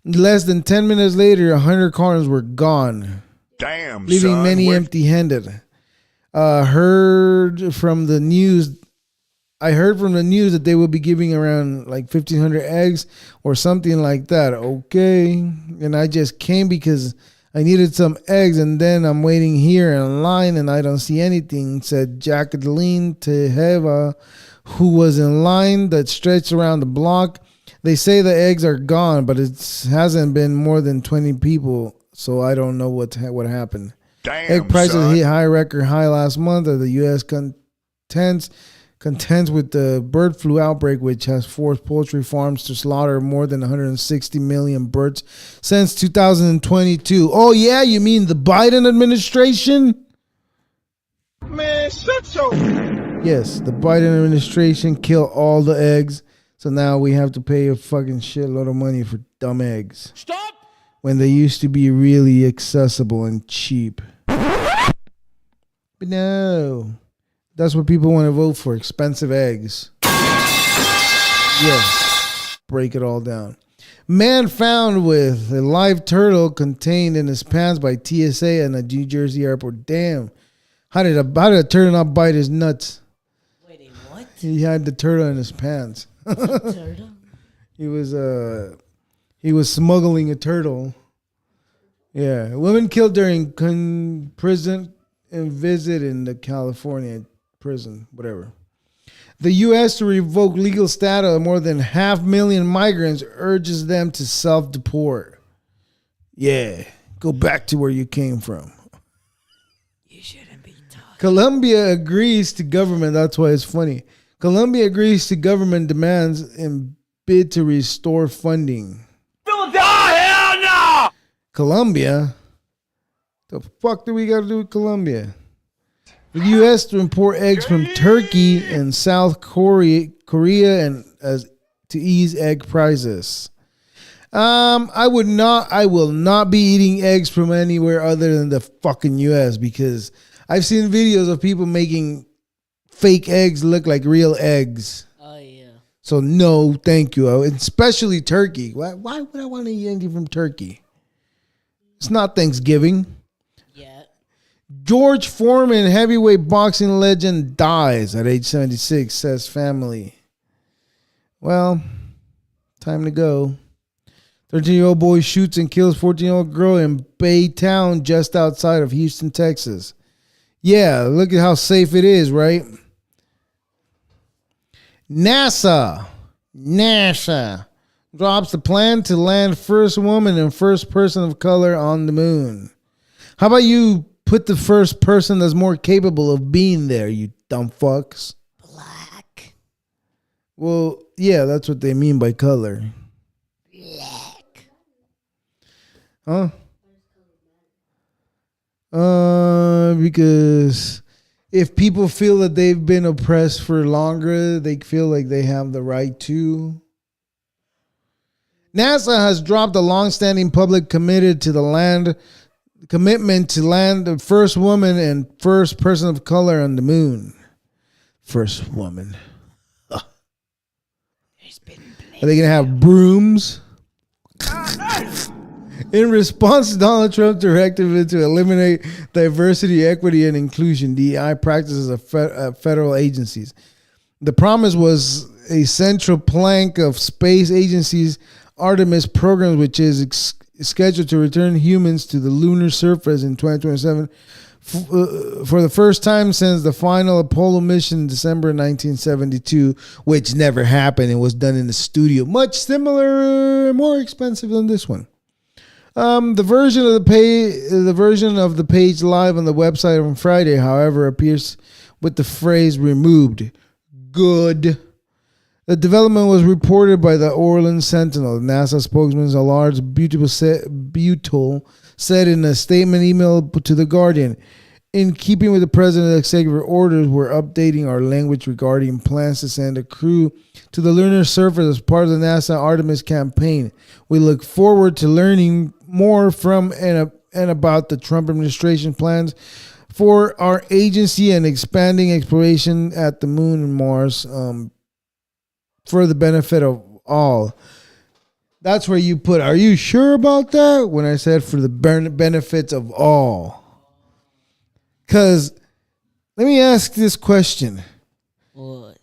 Less than 10 minutes later, 100 cartons were gone. Damn, leaving son, many empty-handed. I heard from the news that they will be giving around like 1,500 eggs or something like that. Okay. And I just came because I needed some eggs, and then I'm waiting here in line and I don't see anything, said Jacqueline Tejeva, who was in line that stretched around the block. They say the eggs are gone, but it hasn't been more than 20 people, so I don't know what happened. Damn, egg prices son. hit record high last month as the U.S. contends with the bird flu outbreak, which has forced poultry farms to slaughter more than 160 million birds since 2022. Oh, yeah? You mean the Biden administration? Man, shut your... Yes, the Biden administration killed all the eggs, so now we have to pay a fucking shitload of money for dumb eggs. Stop! When they used to be really accessible and cheap. But no. That's what people want to vote for. Expensive eggs. Yes. Break it all down. Man found with a live turtle contained in his pants by TSA in a New Jersey airport. Damn. How did a turtle not bite his nuts? Wait, what? He had the turtle in his pants. Turtle? He was smuggling a turtle Yeah, women killed during prison and visit in the California prison, whatever. The U.S. to revoke legal status of more than 500,000 migrants urges them to self-deport. Yeah, go back to where you came from. You shouldn't be talking. Colombia agrees to government. That's why it's funny. Colombia agrees to government demands in bid to restore funding. Hell no! Colombia? The fuck do we got to do with Colombia? The U.S. to import eggs from Turkey and South Korea and as to ease egg prices. I will not be eating eggs from anywhere other than the fucking U.S. because I've seen videos of people making fake eggs look like real eggs. Oh yeah. So no, thank you. Especially Turkey. Why would I want to eat anything from Turkey? It's not Thanksgiving. Yeah. George Foreman, heavyweight boxing legend, dies at age 76, says family. Well, time to go. 13-year-old boy shoots and kills 14-year-old girl in Baytown just outside of Houston, Texas. Yeah, look at how safe it is, right? NASA drops the plan to land first woman and first person of color on the moon. How about you put the first person that's more capable of being there, you dumb fucks? Black. Well, yeah, that's what they mean by color. Black. Huh? Because if people feel that they've been oppressed for longer, they feel like they have the right to. NASA has dropped a long-standing public commitment to land the first woman and first person of color on the moon. First woman. Are they gonna have brooms? In response to Donald Trump's directive to eliminate diversity, equity, and inclusion, DEI practices of federal agencies. The promise was a central plank of space agency's Artemis program, which is scheduled to return humans to the lunar surface in 2027 for the first time since the final Apollo mission in December 1972, which never happened and was done in the studio. Much similar, more expensive than this one. The version of the page live on the website on Friday, however, appears with the phrase removed. Good. The development was reported by the Orleans Sentinel. NASA spokesman Lars Butel said in a statement emailed to The Guardian, in keeping with the president's executive orders, we're updating our language regarding plans to send a crew to the lunar surface as part of the NASA Artemis campaign. We look forward to learning more from and about the Trump administration plans for our agency and expanding exploration at the moon and Mars for the benefit of all. That's where you put, are you sure about that? When I said for the benefits of all. Because let me ask this question. What?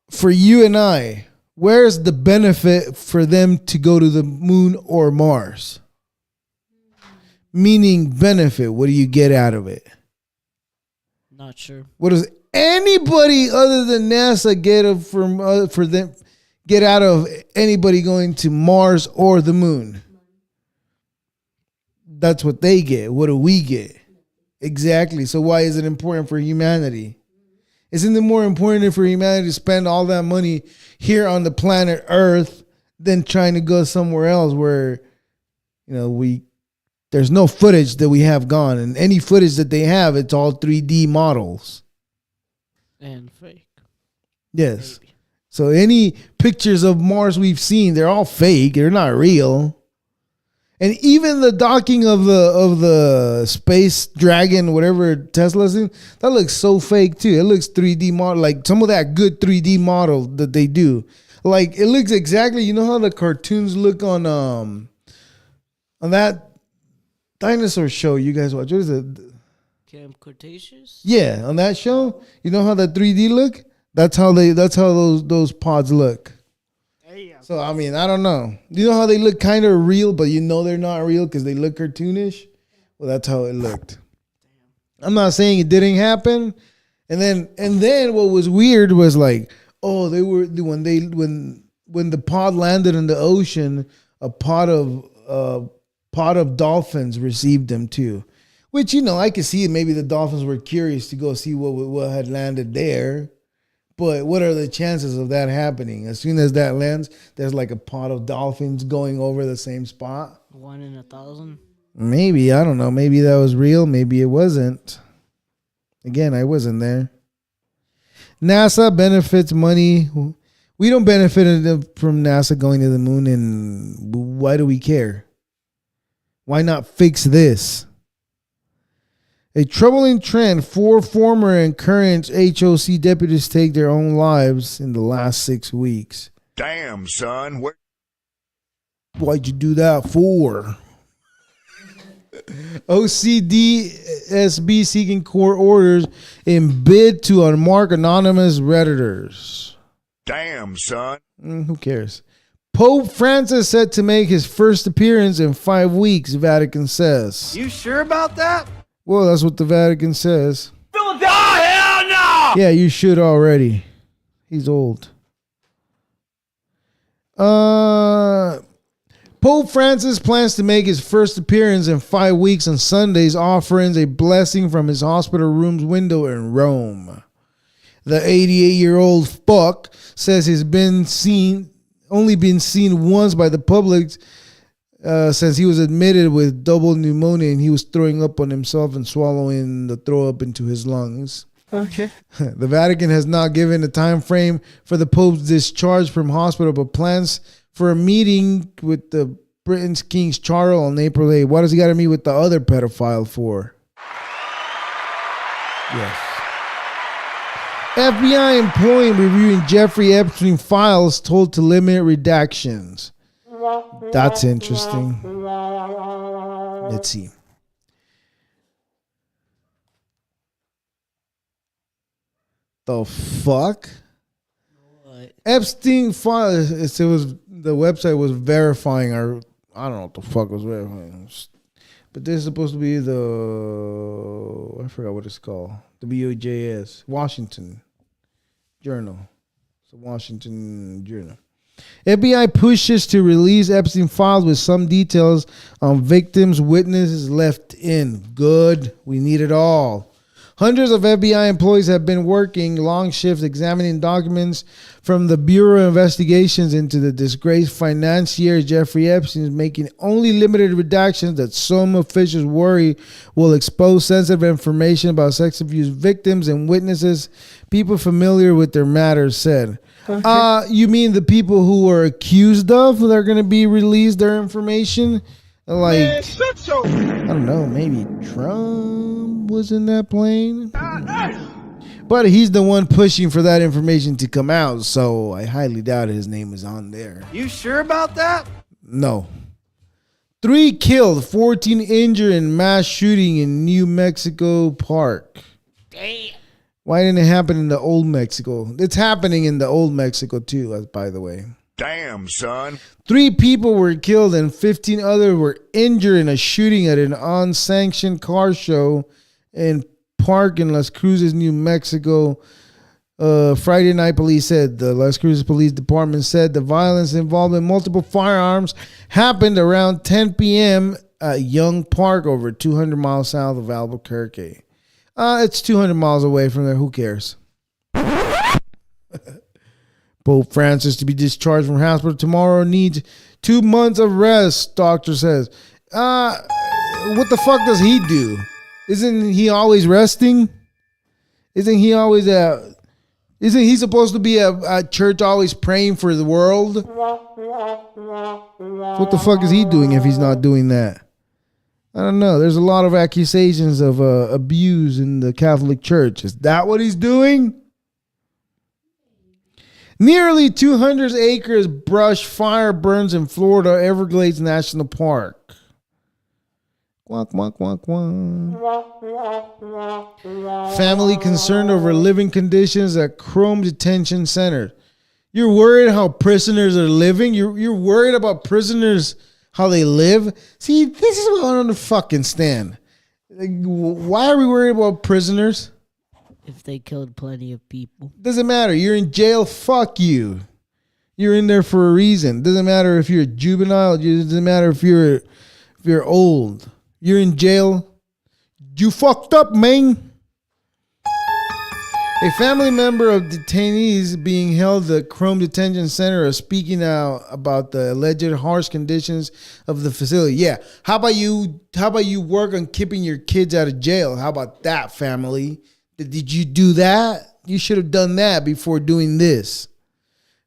For you and I, where's the benefit for them to go to the moon or Mars? Meaning benefit. What do you get out of it? Not sure. What does anybody other than NASA get out of anybody going to Mars or the moon? That's what they get. What do we get? Exactly. So why is it important for humanity? Isn't it more important for humanity to spend all that money here on the planet Earth than trying to go somewhere else where, there's no footage that we have gone, and any footage that they have, it's all 3D models. And fake. Yes. Maybe. So any pictures of Mars we've seen, they're all fake. They're not real. And even the docking of the Space Dragon, whatever Tesla's in, that looks so fake too. It looks 3D model, like some of that good 3D model that they do. Like it looks exactly, you know how the cartoons look on that dinosaur show you guys watch. What is it? Camp Cretaceous? Yeah, on that show, you know how that 3D look? That's how those pods look. There So, I mean, I don't know. You know how they look kind of real, but you know they're not real because they look cartoonish? Well, that's how it looked. I'm not saying it didn't happen. And then what was weird was like, oh, they were when the pod landed in the ocean, a pod of dolphins received them too. Which, I could see maybe the dolphins were curious to go see what had landed there. But what are the chances of that happening? As soon as that lands, there's like a pod of dolphins going over the same spot. 1 in 1,000. Maybe, I don't know. Maybe that was real. Maybe it wasn't. Again, I wasn't there. NASA benefits money. We don't benefit from NASA going to the moon, and why do we care? Why not fix this? A troubling trend. 4 former and current HOC deputies take their own lives in the last 6 weeks. Damn, son. Why'd you do that for? OCDSB seeking court orders in bid to unmark anonymous Redditors. Damn, son. Who cares? Pope Francis set to make his first appearance in 5 weeks, Vatican says. You sure about that? Well, that's what the Vatican says. Oh, hell no! Yeah, you should already. He's old. Pope Francis plans to make his first appearance in 5 weeks on Sundays, offering a blessing from his hospital room's window in Rome. The 88-year-old fuck says he's only been seen once by the public since he was admitted with double pneumonia and he was throwing up on himself and swallowing the throw up into his lungs. Okay. The Vatican has not given a time frame for the Pope's discharge from hospital, but plans for a meeting with the Britain's King Charles on April 8th. What does he got to meet with the other pedophile for? Yes. FBI employee reviewing Jeffrey Epstein files told to limit redactions. That's interesting. Let's see. The fuck? What? Epstein files. It was the website was verifying our. I don't know what the fuck was verifying. But this is supposed to be I forgot what it's called. The WJS, Washington Journal. It's a Washington Journal. FBI pushes to release Epstein files with some details on victims, witnesses left in. Good. We need it all. Hundreds of FBI employees have been working long shifts examining documents from the Bureau of Investigations into the disgraced financier Jeffrey Epstein, making only limited redactions that some officials worry will expose sensitive information about sex abuse victims and witnesses. People familiar with their matters said. Okay. You mean the people who are accused of they're going to be released their information? Like, man, I don't know, maybe Trump was in that plane. But he's the one pushing for that information to come out, so I highly doubt his name is on there. You sure about that? No. 3 killed, 14 injured in mass shooting in New Mexico Park. Damn. Why didn't it happen in the old Mexico? It's happening in the old Mexico too, by the way. Damn, son. 3 people were killed and 15 others were injured in a shooting at an unsanctioned car show in Park in Las Cruces, New Mexico. Friday night, police said. The Las Cruces Police Department said the violence involving multiple firearms happened around 10 p.m. at Young Park, over 200 miles south of Albuquerque. It's 200 miles away from there. Who cares? Pope Francis to be discharged from hospital tomorrow needs 2 months of rest, doctor says. What the fuck does he do? Isn't he always resting? Isn't he supposed to be at church always praying for the world? What the fuck is he doing if he's not doing that? I don't know. There's a lot of accusations of abuse in the Catholic Church. Is that what he's doing? Nearly 200 acres brush fire burns in Florida Everglades National Park. Quack, quack, quack, quack. Family concerned over living conditions at Chrome Detention Center. You're worried how prisoners are living. You're worried about prisoners, how they live. See, this is what I don't fucking stand. Like, why are we worried about prisoners? If they killed plenty of people. Doesn't matter. You're in jail. Fuck you. You're in there for a reason. Doesn't matter if you're a juvenile. Doesn't matter if you're old. You're in jail. You fucked up, man. A family member of detainees being held at the Chrome Detention Center are speaking out about the alleged harsh conditions of the facility. Yeah. How about you work on keeping your kids out of jail? How about that, family? Did you do that? You should have done that before doing this.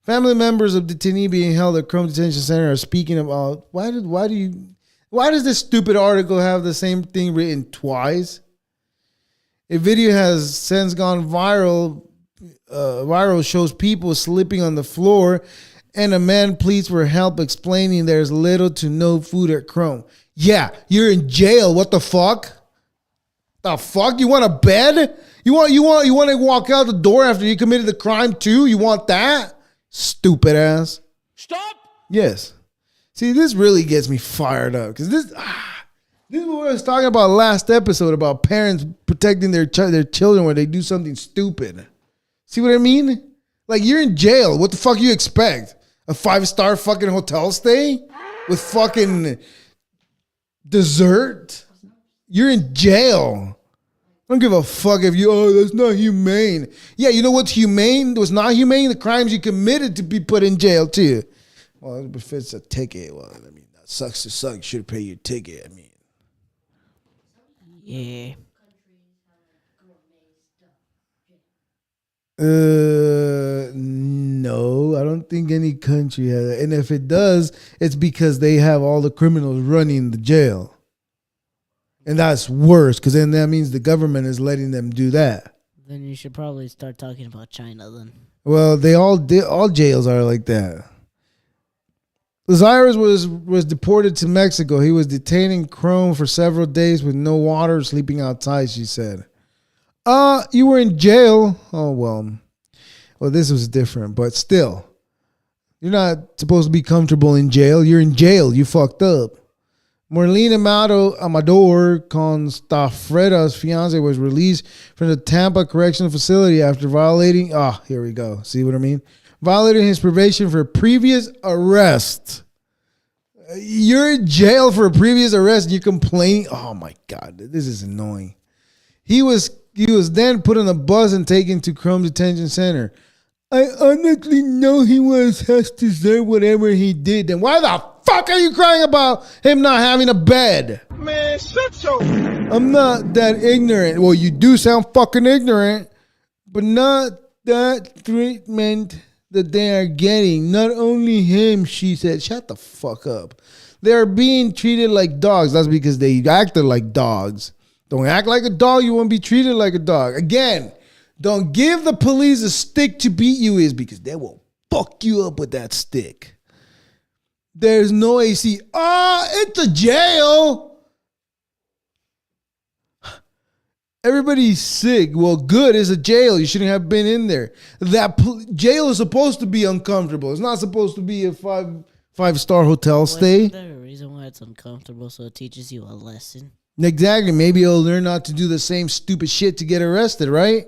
Family members of detainees being held at Chrome Detention Center are speaking about why does this stupid article have the same thing written twice? A video has since gone viral. Viral shows people sleeping on the floor, and a man pleads for help, explaining there's little to no food at Chrome. Yeah, you're in jail. What the fuck? The fuck? You want a bed? You want to walk out the door after you committed the crime too? You want that? Stupid ass. Stop! Yes. See, this really gets me fired up because this is what I was talking about last episode about parents protecting their children when they do something stupid. See what I mean? Like, you're in jail. What the fuck you expect? A 5-star fucking hotel stay with fucking dessert? You're in jail. I don't give a fuck if that's not humane. Yeah, you know what's humane? What's not humane? The crimes you committed to be put in jail too. Well, if it's a ticket, well, I mean, that sucks to suck. You should pay your ticket. I mean. Yeah. No, I don't think any country has it. And if it does, it's because they have all the criminals running the jail. And that's worse, because then that means the government is letting them do that. Then you should probably start talking about China then. Well, all jails are like that. Lazarus was deported to Mexico. He was detained in Chrome for several days with no water, sleeping outside, she said. You were in jail. Oh, well, this was different, but still. You're not supposed to be comfortable in jail. You're in jail. You fucked up. Marlene Amador Constafreda's fiance was released from the Tampa Correctional Facility after violating, here we go. See what I mean? Violating his probation for a previous arrest. You're in jail for a previous arrest and you're complaining. Oh my God, this is annoying. He was then put on a bus and taken to Chrome Detention Center. I honestly know he has deserved whatever he did. Then why the fuck are you crying about him not having a bed? Man, shut your... I'm not that ignorant. Well, you do sound fucking ignorant, but not that treatment that they are getting. Not only him, she said. Shut the fuck up. They're being treated like dogs. That's because they acted like dogs. Don't act like a dog. You won't be treated like a dog. Again, don't give the police a stick to beat you is because they will fuck you up with that stick. There's no AC. It's a jail. Everybody's sick. Well, good. It's a jail. You shouldn't have been in there. That jail is supposed to be uncomfortable. It's not supposed to be a five-star hotel stay. Isn't there a reason why it's uncomfortable? So it teaches you a lesson. Exactly. Maybe you'll learn not to do the same stupid shit to get arrested, right?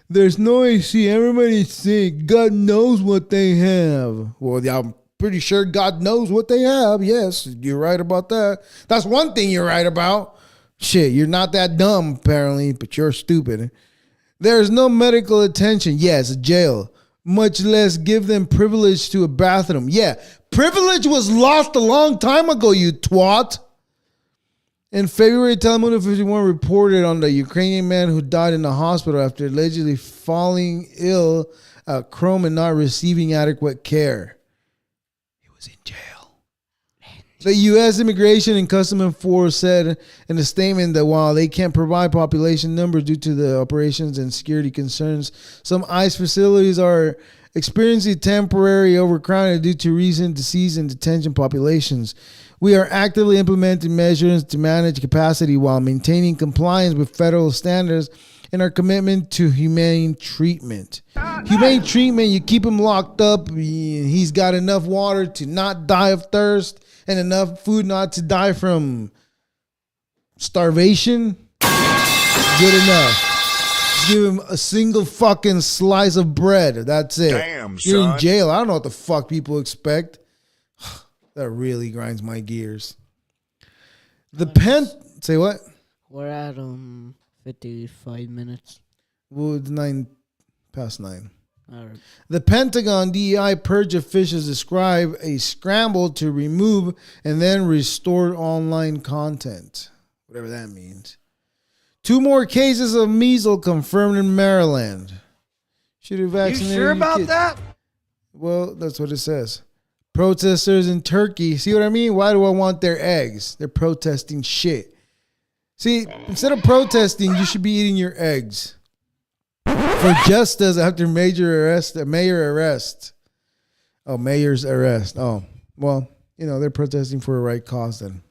There's no AC. Everybody's sick. God knows what they have. Well, I'm pretty sure God knows what they have. Yes, you're right about that. That's one thing you're right about. Shit, you're not that dumb, apparently, but you're stupid. There's no medical attention. Yes, jail. Much less give them privilege to a bathroom. Yeah, privilege was lost a long time ago, you twat. In February, Telemundo 51 reported on the Ukrainian man who died in the hospital after allegedly falling ill at Chrome and not receiving adequate care. He was in jail. The U.S. Immigration and Customs Enforcement said in a statement that while they can't provide population numbers due to the operations and security concerns, some ICE facilities are experiencing temporary overcrowding due to recent deceased and detention populations. We are actively implementing measures to manage capacity while maintaining compliance with federal standards and our commitment to humane treatment. Humane treatment, you keep him locked up. He's got enough water to not die of thirst and enough food not to die from starvation. Good enough. Just give him a single fucking slice of bread. That's it. Damn, You're son. in jail. I don't know what the fuck people expect. That really grinds my gears. Say what? We're at 55 minutes. Well, it's 9:09. All right. The Pentagon DEI purge officials describe a scramble to remove and then restore online content. Whatever that means. 2 more cases of measles confirmed in Maryland. Should have vaccinated. You sure about that? Well, that's what it says. Protesters in Turkey. See what I mean? Why do I want their eggs? They're protesting shit. See, instead of protesting, you should be eating your eggs. For justice after mayor's arrest. Oh, well, they're protesting for a right cause then.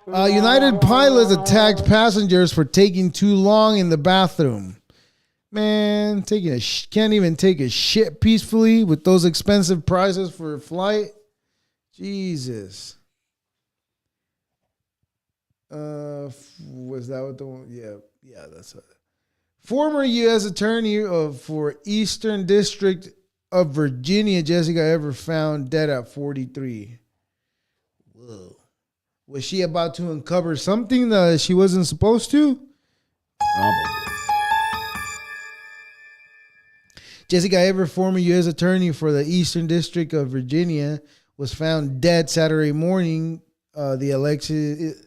United pilots attacked passengers for taking too long in the bathroom. Man, can't even take a shit peacefully with those expensive prices for a flight. Jesus. Was that what the one? Yeah, that's it. Former U.S. Attorney for Eastern District of Virginia, Jessica Ever, found dead at 43. Whoa. Was she about to uncover something that she wasn't supposed to? Probably. Jessica Ever, former U.S. Attorney for the Eastern District of Virginia, was found dead Saturday morning. The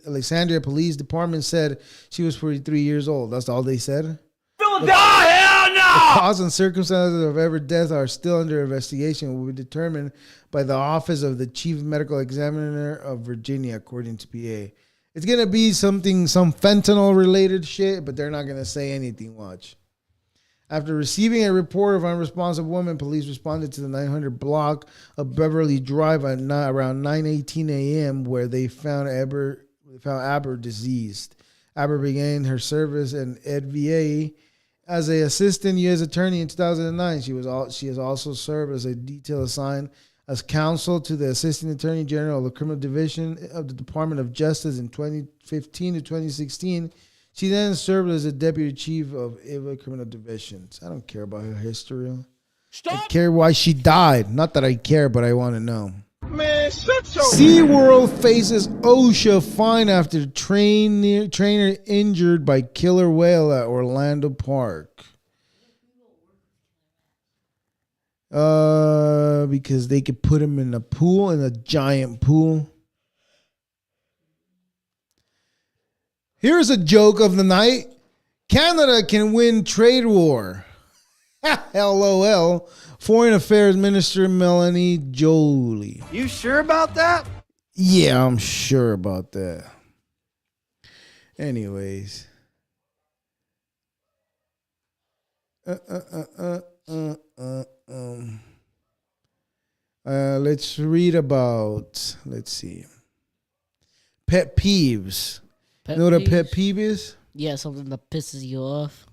Alexandria Police Department said she was 43 years old. That's all they said. Hell no! The cause and circumstances of Ever's death are still under investigation and will be determined by the Office of the Chief Medical Examiner of Virginia, according to PA. It's going to be some fentanyl related shit, but they're not going to say anything. Watch. After receiving a report of unresponsive woman, police responded to the 900 block of Beverly Drive at around 9:18 a.m., where they found Aber deceased. Aber began her service in EDVA as an assistant U.S. attorney in 2009. She has also served as a detail assigned as counsel to the Assistant Attorney General of the Criminal Division of the Department of Justice in 2015 to 2016. She then served as a deputy chief of EVA Criminal Divisions. I don't care about her history. I care why she died. Not that I care, but I want to know. Man, shut your... SeaWorld faces OSHA fine after trainer injured by killer whale at Orlando Park. Because they could put him in a giant pool. Here's a joke of the night. Canada can win trade war. LOL. Foreign Affairs Minister Melanie Joly. You sure about that? Yeah, I'm sure about that. Anyways. Let's read about, let's see. Pet peeves. You know what a pet peeve is? Yeah, something that pisses you off.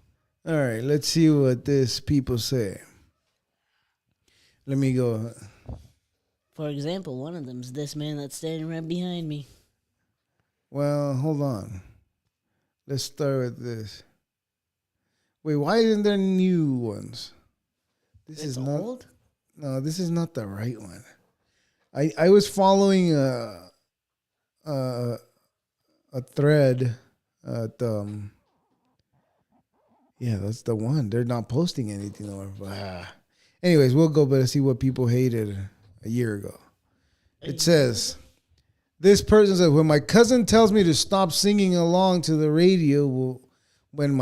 All right, let's see what these people say. Let me go. For example, one of them is this man that's standing right behind me. Well, hold on. Let's start with this. Wait, why isn't there new ones? This It's is not old? No, this is not the right one. I was following a thread at yeah, that's the one. They're not posting anything or anyways, we'll go but see what people hated a year ago. It says, this person said, when my cousin tells me to stop singing along to the radio when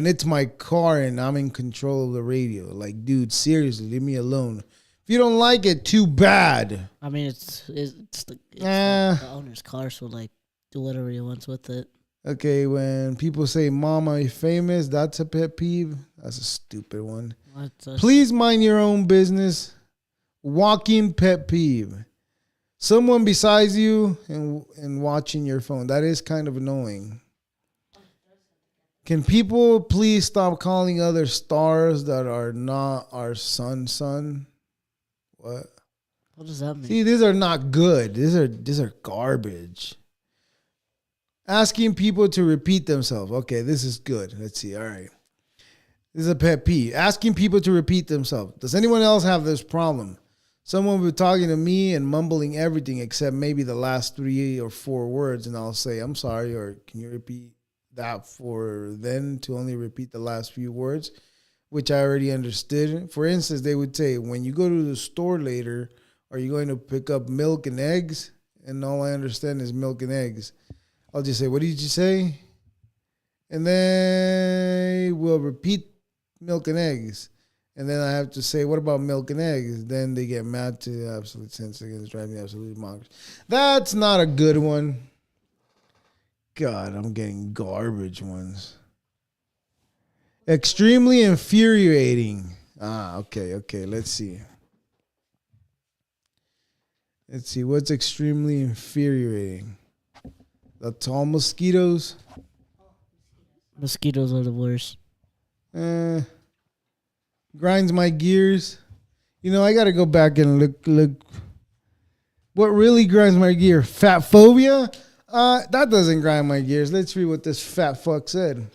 it's my car and I'm in control of the radio. Like, dude, seriously, leave me alone. If you don't like it, too bad. I mean, it's the owner's car, so like do whatever he wants with it. Okay, when people say "Mama, you famous," that's a pet peeve. That's a stupid one. Please mind your own business. Walking pet peeve. Someone besides you and watching your phone. That is kind of annoying. Can people please stop calling other stars that are not our sun? What? What does that mean? See, these are not good. These are garbage. Asking people to repeat themselves. Okay, this is good. Let's see. All right. This is a pet peeve. Asking people to repeat themselves. Does anyone else have this problem? Someone will be talking to me and mumbling everything except maybe the last 3 or 4 words, and I'll say, I'm sorry, or can you repeat that for then to only repeat the last few words, which I already understood. For instance, they would say, when you go to the store later, are you going to pick up milk and eggs? And all I understand is milk and eggs. I'll just say, what did you say? And then we'll repeat milk and eggs. And then I have to say, what about milk and eggs? Then they get mad to absolute sense against driving absolute mockers. That's not a good one. God, I'm getting garbage ones. Extremely infuriating. Okay. Let's see. What's extremely infuriating. The tall mosquitoes. Mosquitoes are the worst. Grinds my gears. I got to go back and look. What really grinds my gear? Fat phobia? That doesn't grind my gears. Let's read what this fat fuck said.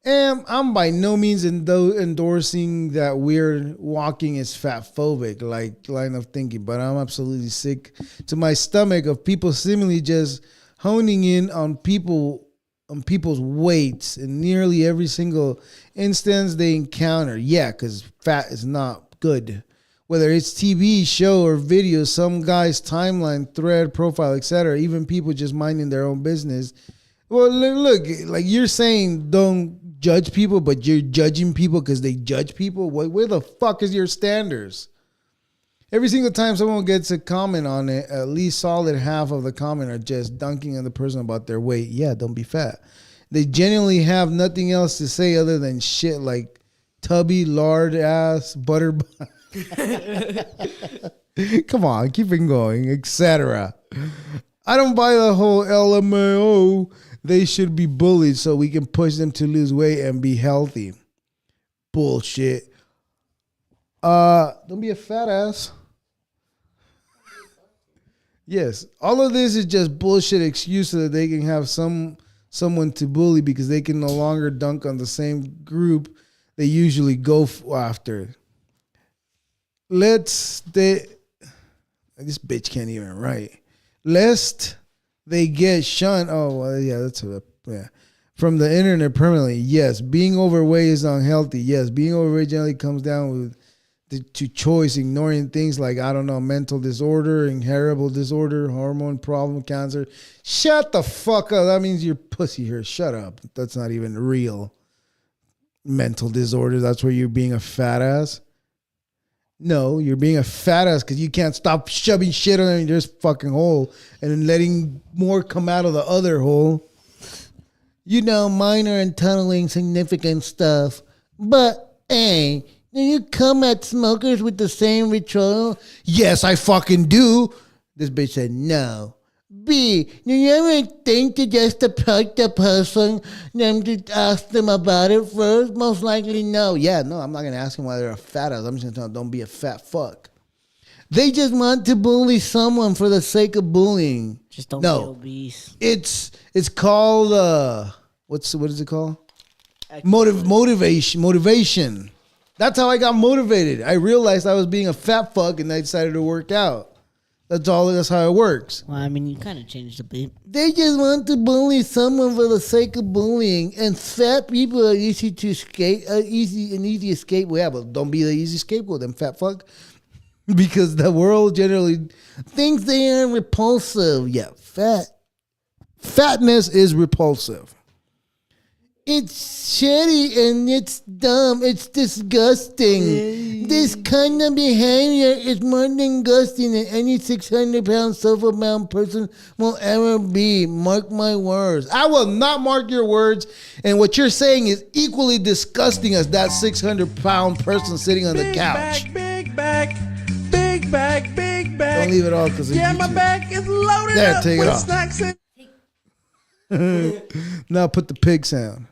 I'm by no means endorsing that weird walking is fat phobic, like line of thinking, but I'm absolutely sick to my stomach of people seemingly just honing in on people's weights in nearly every single instance they encounter. Yeah, because fat is not good. Whether it's TV, show, or video, some guy's timeline, thread, profile, etc., even people just minding their own business. Well, look, like you're saying don't judge people, but you're judging people because they judge people? Where the fuck is your standards? Every single time someone gets a comment on it, at least solid half of the comment are just dunking on the person about their weight. Yeah, don't be fat. They genuinely have nothing else to say other than shit like tubby, lard ass, butter. Come on, keep it going, etc. I don't buy the whole LMAO. They should be bullied so we can push them to lose weight and be healthy. Bullshit. Don't be a fat ass. Yes, all of this is just bullshit excuse so that they can have someone to bully because they can no longer dunk on the same group they usually go after. This bitch can't even write. Lest they get shunned. Oh, well, yeah, from the internet permanently. Yes, being overweight is unhealthy. Yes, being overweight generally comes down with to choice, ignoring things like, I don't know, mental disorder, inheritable disorder, hormone problem, cancer. Shut the fuck up. That means you're pussy here. Shut up. That's not even real. Mental disorder. That's where you're being a fat ass. No, you're being a fat ass because you can't stop shoving shit in your fucking hole and then letting more come out of the other hole. Minor and tunneling significant stuff. But, hey, do you come at smokers with the same ritual? Yes, I fucking do. This bitch said no. B, do you ever think to just approach the person and to ask them about it first? Most likely no. Yeah, no, I'm not going to ask them why they're a fat ass. I'm just going to tell them don't be a fat fuck. They just want to bully someone for the sake of bullying. Just don't be obese. It's called, what is it called? Motivation. That's how I got motivated. I realized I was being a fat fuck and I decided to work out. That's how it works. Well, I mean, you kind of changed a bit. They just want to bully someone for the sake of bullying, and fat people are easy to escape. Easy escape. Well, yeah, but don't be the easy scapegoat, then fat fuck, because the world generally thinks they are repulsive. Yeah, fatness is repulsive. It's shitty and it's dumb. It's disgusting. This kind of behavior is more disgusting than any 600-pound, sofa-bound person will ever be. Mark my words. I will not mark your words. And what you're saying is equally disgusting as that 600-pound person sitting on the couch. Big back. Don't leave it all because my back is loaded there, up take with it off. snacks and Now put the pig sound.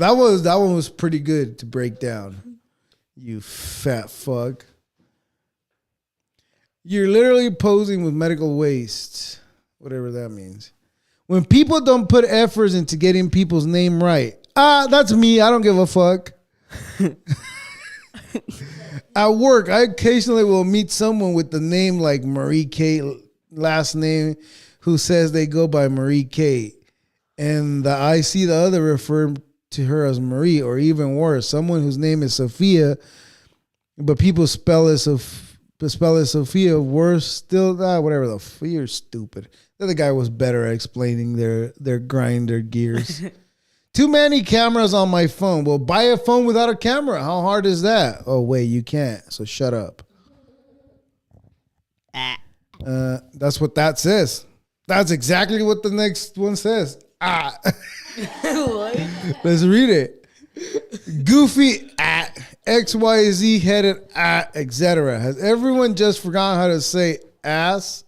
That one was pretty good to break down. You fat fuck. You're literally posing with medical waste, whatever that means. When people don't put efforts into getting people's name right, that's me. I don't give a fuck. At work, I occasionally will meet someone with the name like Marie Kate, last name, who says they go by Marie Kate. And I see the other refer to her as Marie, or even worse, someone whose name is Sophia, but people spell it Sophia. Worse still, whatever the fuck, you're stupid. The other guy was better at explaining their grinder gears. Too many cameras on my phone. Well, buy a phone without a camera. How hard is that? Oh, wait, you can't. So shut up. That's what that says. That's exactly what the next one says. What? Let's read it. Goofy XYZ headed etc. Has everyone just forgotten how to say ass?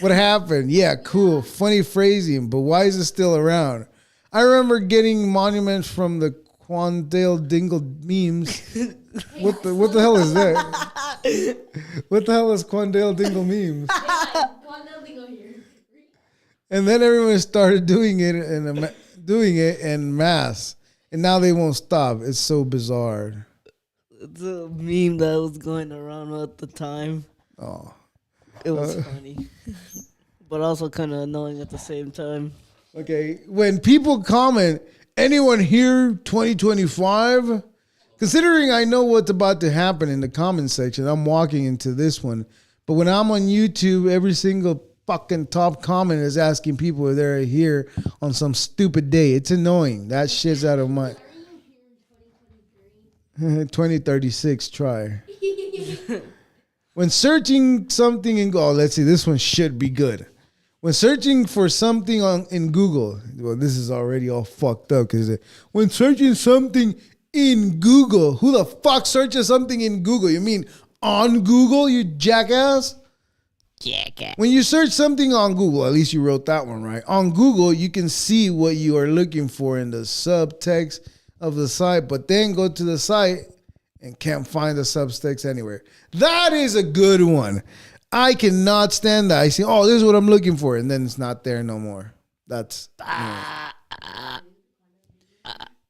What happened? Yeah, cool. Funny phrasing, but why is it still around? I remember getting monuments from the Quandale Dingle memes. What the hell is that? What the hell is Quandale Dingle memes? And then everyone started doing it en masse, and now they won't stop. It's so bizarre. It's a meme that was going around at the time. Oh, it was funny, but also kind of annoying at the same time. Okay, when people comment, anyone here 2025? Considering I know what's about to happen in the comment section, I'm walking into this one. But when I'm on YouTube, every single fucking top comment is asking people if they're here on some stupid day. It's annoying. That shit's out of my 2036 try. When searching something in let's see, this one should be good. When searching for something in Google, well, this is already all fucked up because when searching something in Google, who the fuck searches something in Google? You mean on Google, you jackass? Jackass. When you search something on Google, at least you wrote that one right. On Google, you can see what you are looking for in the subtext of the site, but then go to the site and can't find the subtext anywhere. That is a good one. I cannot stand that. I see, this is what I'm looking for, and then it's not there no more. That's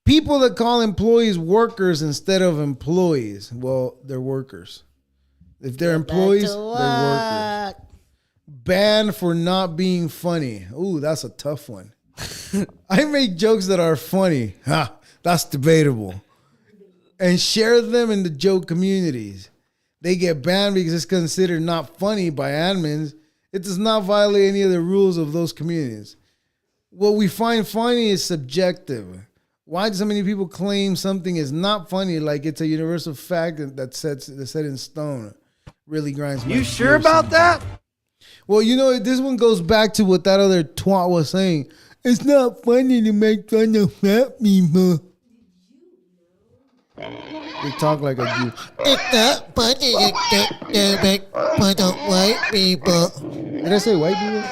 people that call employees workers instead of employees. Well, they're workers. If they're employees, they're workers. Banned for not being funny. Ooh, that's a tough one. I make jokes that are funny. That's debatable. And share them in the joke communities. They get banned because it's considered not funny by admins. It does not violate any of the rules of those communities. What we find funny is subjective. Why do so many people claim something is not funny like it's a universal fact that's set in stone? Really grinds my You sure about that? Well, this one goes back to what that other twat was saying. It's not funny to make fun of fat people. They talk like a Jew. It's not funny to make fun of white people. Did I say white people?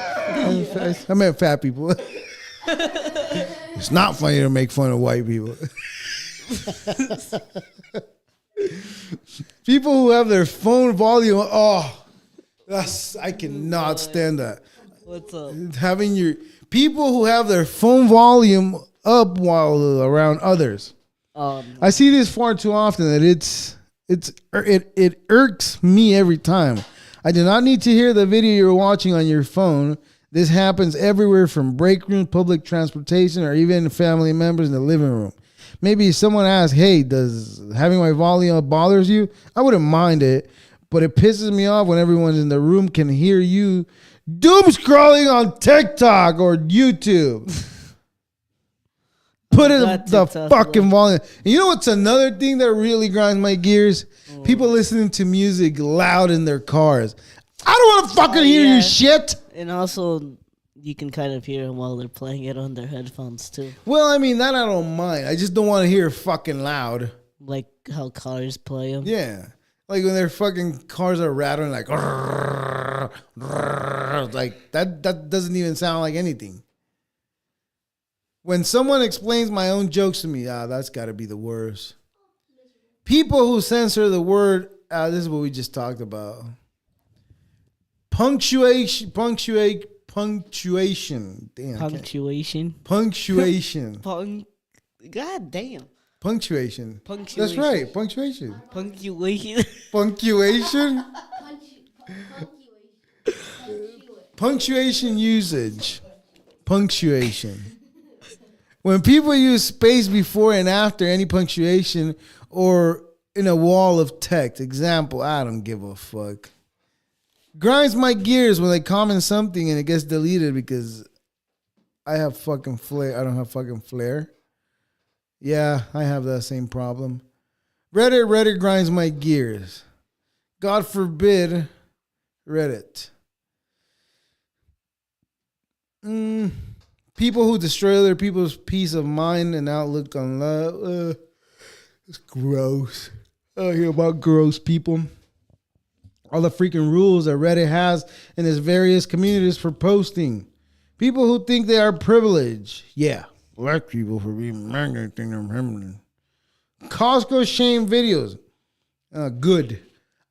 I meant fat people. It's not funny to make fun of white people. People who have their phone volume, I cannot stand that. What's up? People who have their phone volume up while around others. I see this far too often that it irks me every time. I do not need to hear the video you're watching on your phone. This happens everywhere from break rooms, public transportation, or even family members in the living room. Maybe someone asks, hey, does having my volume up bothers you? I wouldn't mind it, but it pisses me off when everyone in the room can hear you doom scrolling on TikTok or YouTube. Put in the fucking volume. And you know what's another thing that really grinds my gears? People listening to music loud in their cars. I don't want to fucking hear your shit. And also, you can kind of hear them while they're playing it on their headphones too. Well, I mean, that I don't mind. I just don't want to hear fucking loud. Like how cars play them. Yeah. Like when their fucking cars are rattling like that doesn't even sound like anything. When someone explains my own jokes to me, that's got to be the worst. People who censor the word, this is what we just talked about. Punctuation. Damn. Punctuation. Punctuation. God damn. Punctuation. Punctuation. That's right. Punctuation. Punctuation. Punctuation. Punctuation usage. Punctuation. When people use space before and after any punctuation or in a wall of text, example, I don't give a fuck. Grinds my gears when they comment something and it gets deleted because I have fucking flair. I don't have fucking flair. Yeah, I have that same problem. Reddit grinds my gears. God forbid Reddit. People who destroy other people's peace of mind and outlook on love. It's gross. I hear about gross people. All the freaking rules that Reddit has in its various communities for posting. People who think they are privileged. Yeah. Black people for being magnet think they're feminine. Costco shame videos. Good.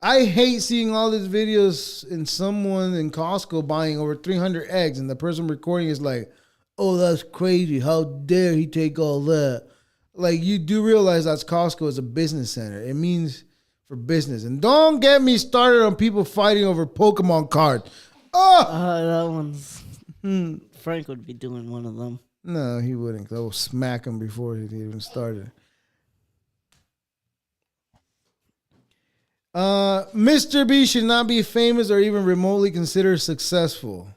I hate seeing all these videos in someone in Costco buying over 300 eggs and the person recording is like, oh, that's crazy. How dare he take all that? Like, you do realize that Costco is a business center. It means for business. And don't get me started on people fighting over Pokemon cards. That one's... Frank would be doing one of them. No, he wouldn't. I will smack him before he even started. Mr. B should not be famous or even remotely considered successful.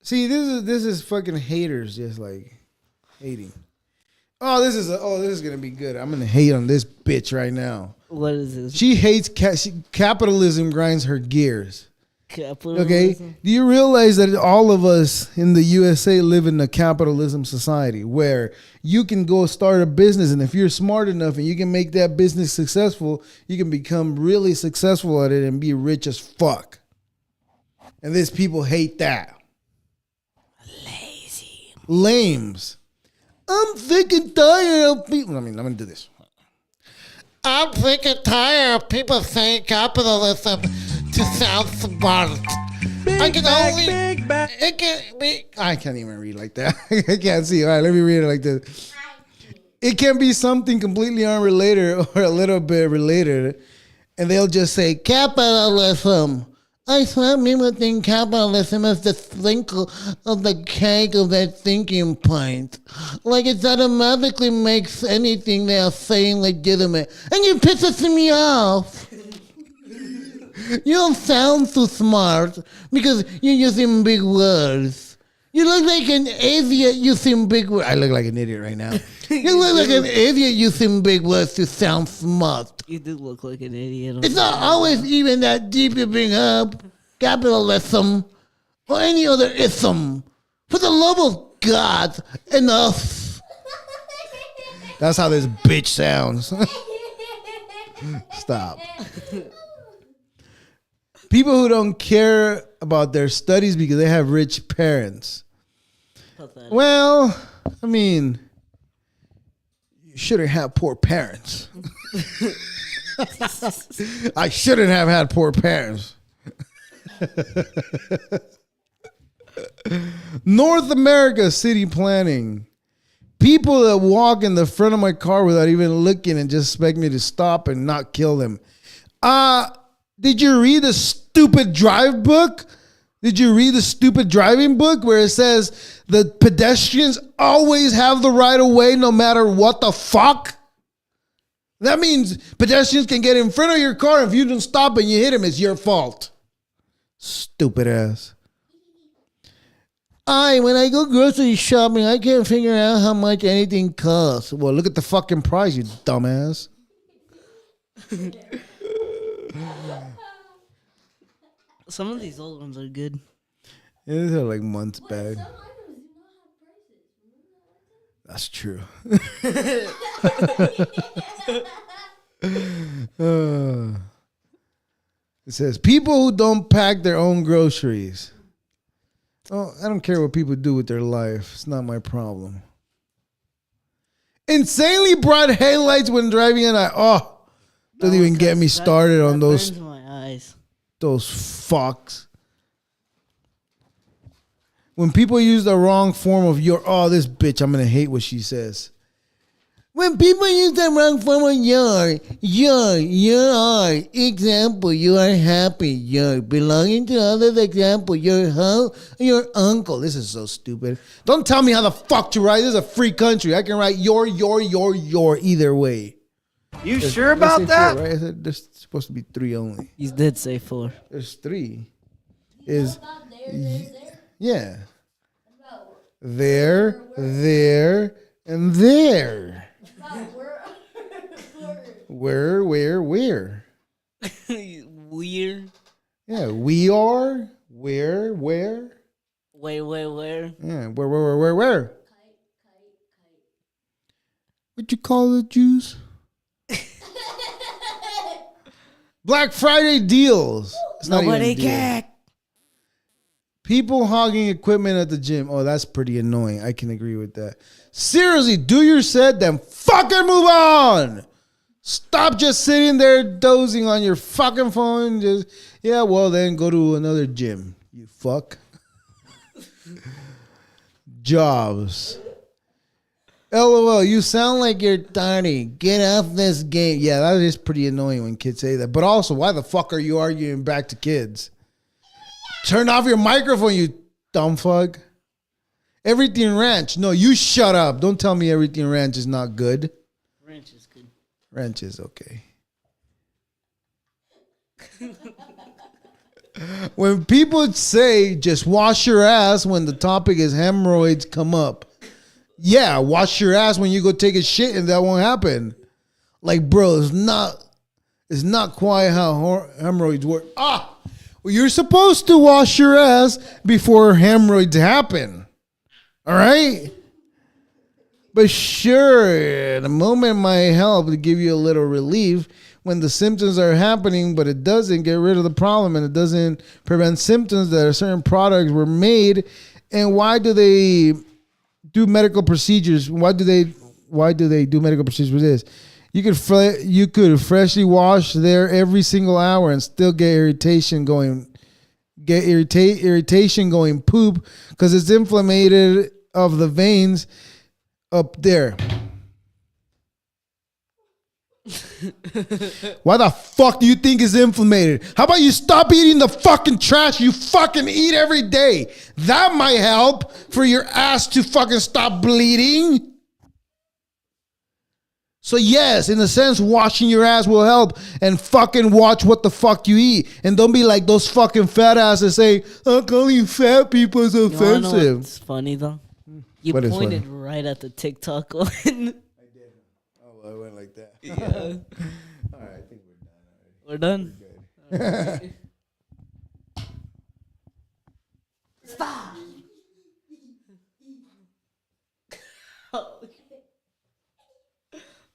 See, this is fucking haters just like hating. This is gonna be good. I'm gonna hate on this bitch right now. What is this? She hates capitalism grinds her gears. Capitalism? Okay, do you realize that all of us in the USA live in a capitalism society where you can go start a business, and if you're smart enough and you can make that business successful, you can become really successful at it and be rich as fuck. And these people hate that. Lazy. Lames. I'm sick and tired of people. I'm gonna do this. I'm sick and tired of people saying capitalism to sound smart. I can't even read like that. I can't see. All right, let me read it like this. It can be something completely unrelated or a little bit related, and they'll just say capitalism. I swear people think capitalism is the sprinkle of the cake of their thinking point. Like it automatically makes anything they are saying legitimate. And it pisses me off. You don't sound so smart because you're using big words. You look like an idiot using big words. I look like an idiot right now. You look like an idiot using big words to sound smart. You do look like an idiot. It's not always even that deep to bring up capitalism or any other ism. For the love of God, enough. That's how this bitch sounds. Stop. People who don't care about their studies because they have rich parents. Pathetic. Well, I mean, you shouldn't have poor parents. I shouldn't have had poor parents. North America city planning. People that walk in the front of my car without even looking and just expect me to stop and not kill them. Did you read the stupid drive book? Did you read the stupid driving book where it says the pedestrians always have the right of way no matter what the fuck? That means pedestrians can get in front of your car. If you don't stop and you hit them, it's your fault. Stupid ass. When I go grocery shopping, I can't figure out how much anything costs. Well, look at the fucking price, you dumbass. Some of these old ones are good. Yeah, these are like months back. That's true. It says people who don't pack their own groceries. Oh, I don't care what people do with their life. It's not my problem. Insanely bright headlights when driving, and don't even get me started on those burns my eyes. those fucks. When people use the wrong form of this bitch, I'm gonna hate what she says. When people use the wrong form of your example, you are happy, you're belonging to others, example, your uncle. This is so stupid. Don't tell me how the fuck to write. This is a free country. I can write your either way. You sure about that? Four, right? I said there's supposed to be 3 only. You did say 4. There's 3. Yeah. There, and there. Where? Weird. Yeah, we are. Where? Wait, where? Yeah, where? What you call the Jews? Black Friday deals. It's not Nobody even a deal. get. People hogging equipment at the gym. Oh, that's pretty annoying. I can agree with that. Seriously, do your set, then fucking move on. Stop just sitting there dozing on your fucking phone. Then go to another gym, you fuck. Jobs. LOL, you sound like you're 30. Get off this game. Yeah, that is pretty annoying when kids say that. But also, why the fuck are you arguing back to kids? Turn off your microphone, you dumb fuck. Everything Ranch. No, you shut up. Don't tell me Everything Ranch is not good. Ranch is good. Ranch is okay. When people say just wash your ass when the topic is hemorrhoids come up. Yeah, wash your ass when you go take a shit and that won't happen. Like, bro, it's not quite how hemorrhoids work. Well, you're supposed to wash your ass before hemorrhoids happen. All right? But sure, the moment might help to give you a little relief when the symptoms are happening, but it doesn't get rid of the problem and it doesn't prevent symptoms that certain products were made. And why do they do medical procedures? Why do they do medical procedures for this? You could freshly wash there every single hour and still get irritation going poop because it's inflamed of the veins up there. Why the fuck do you think it's inflamed? How about you stop eating the fucking trash you fucking eat every day? That might help for your ass to fucking stop bleeding. So yes, in a sense, washing your ass will help, and fucking watch what the fuck you eat. And don't be like those fucking fat asses saying, calling fat people is offensive. It's funny though. You What is pointed funny? right at the TikTok one. I did. Oh, I went like that. Yeah. All right, I think we're done. We're done.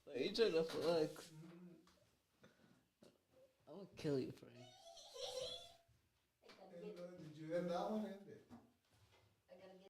Why are you trying to flex? I'm gonna kill you, Frank. Did you end that one?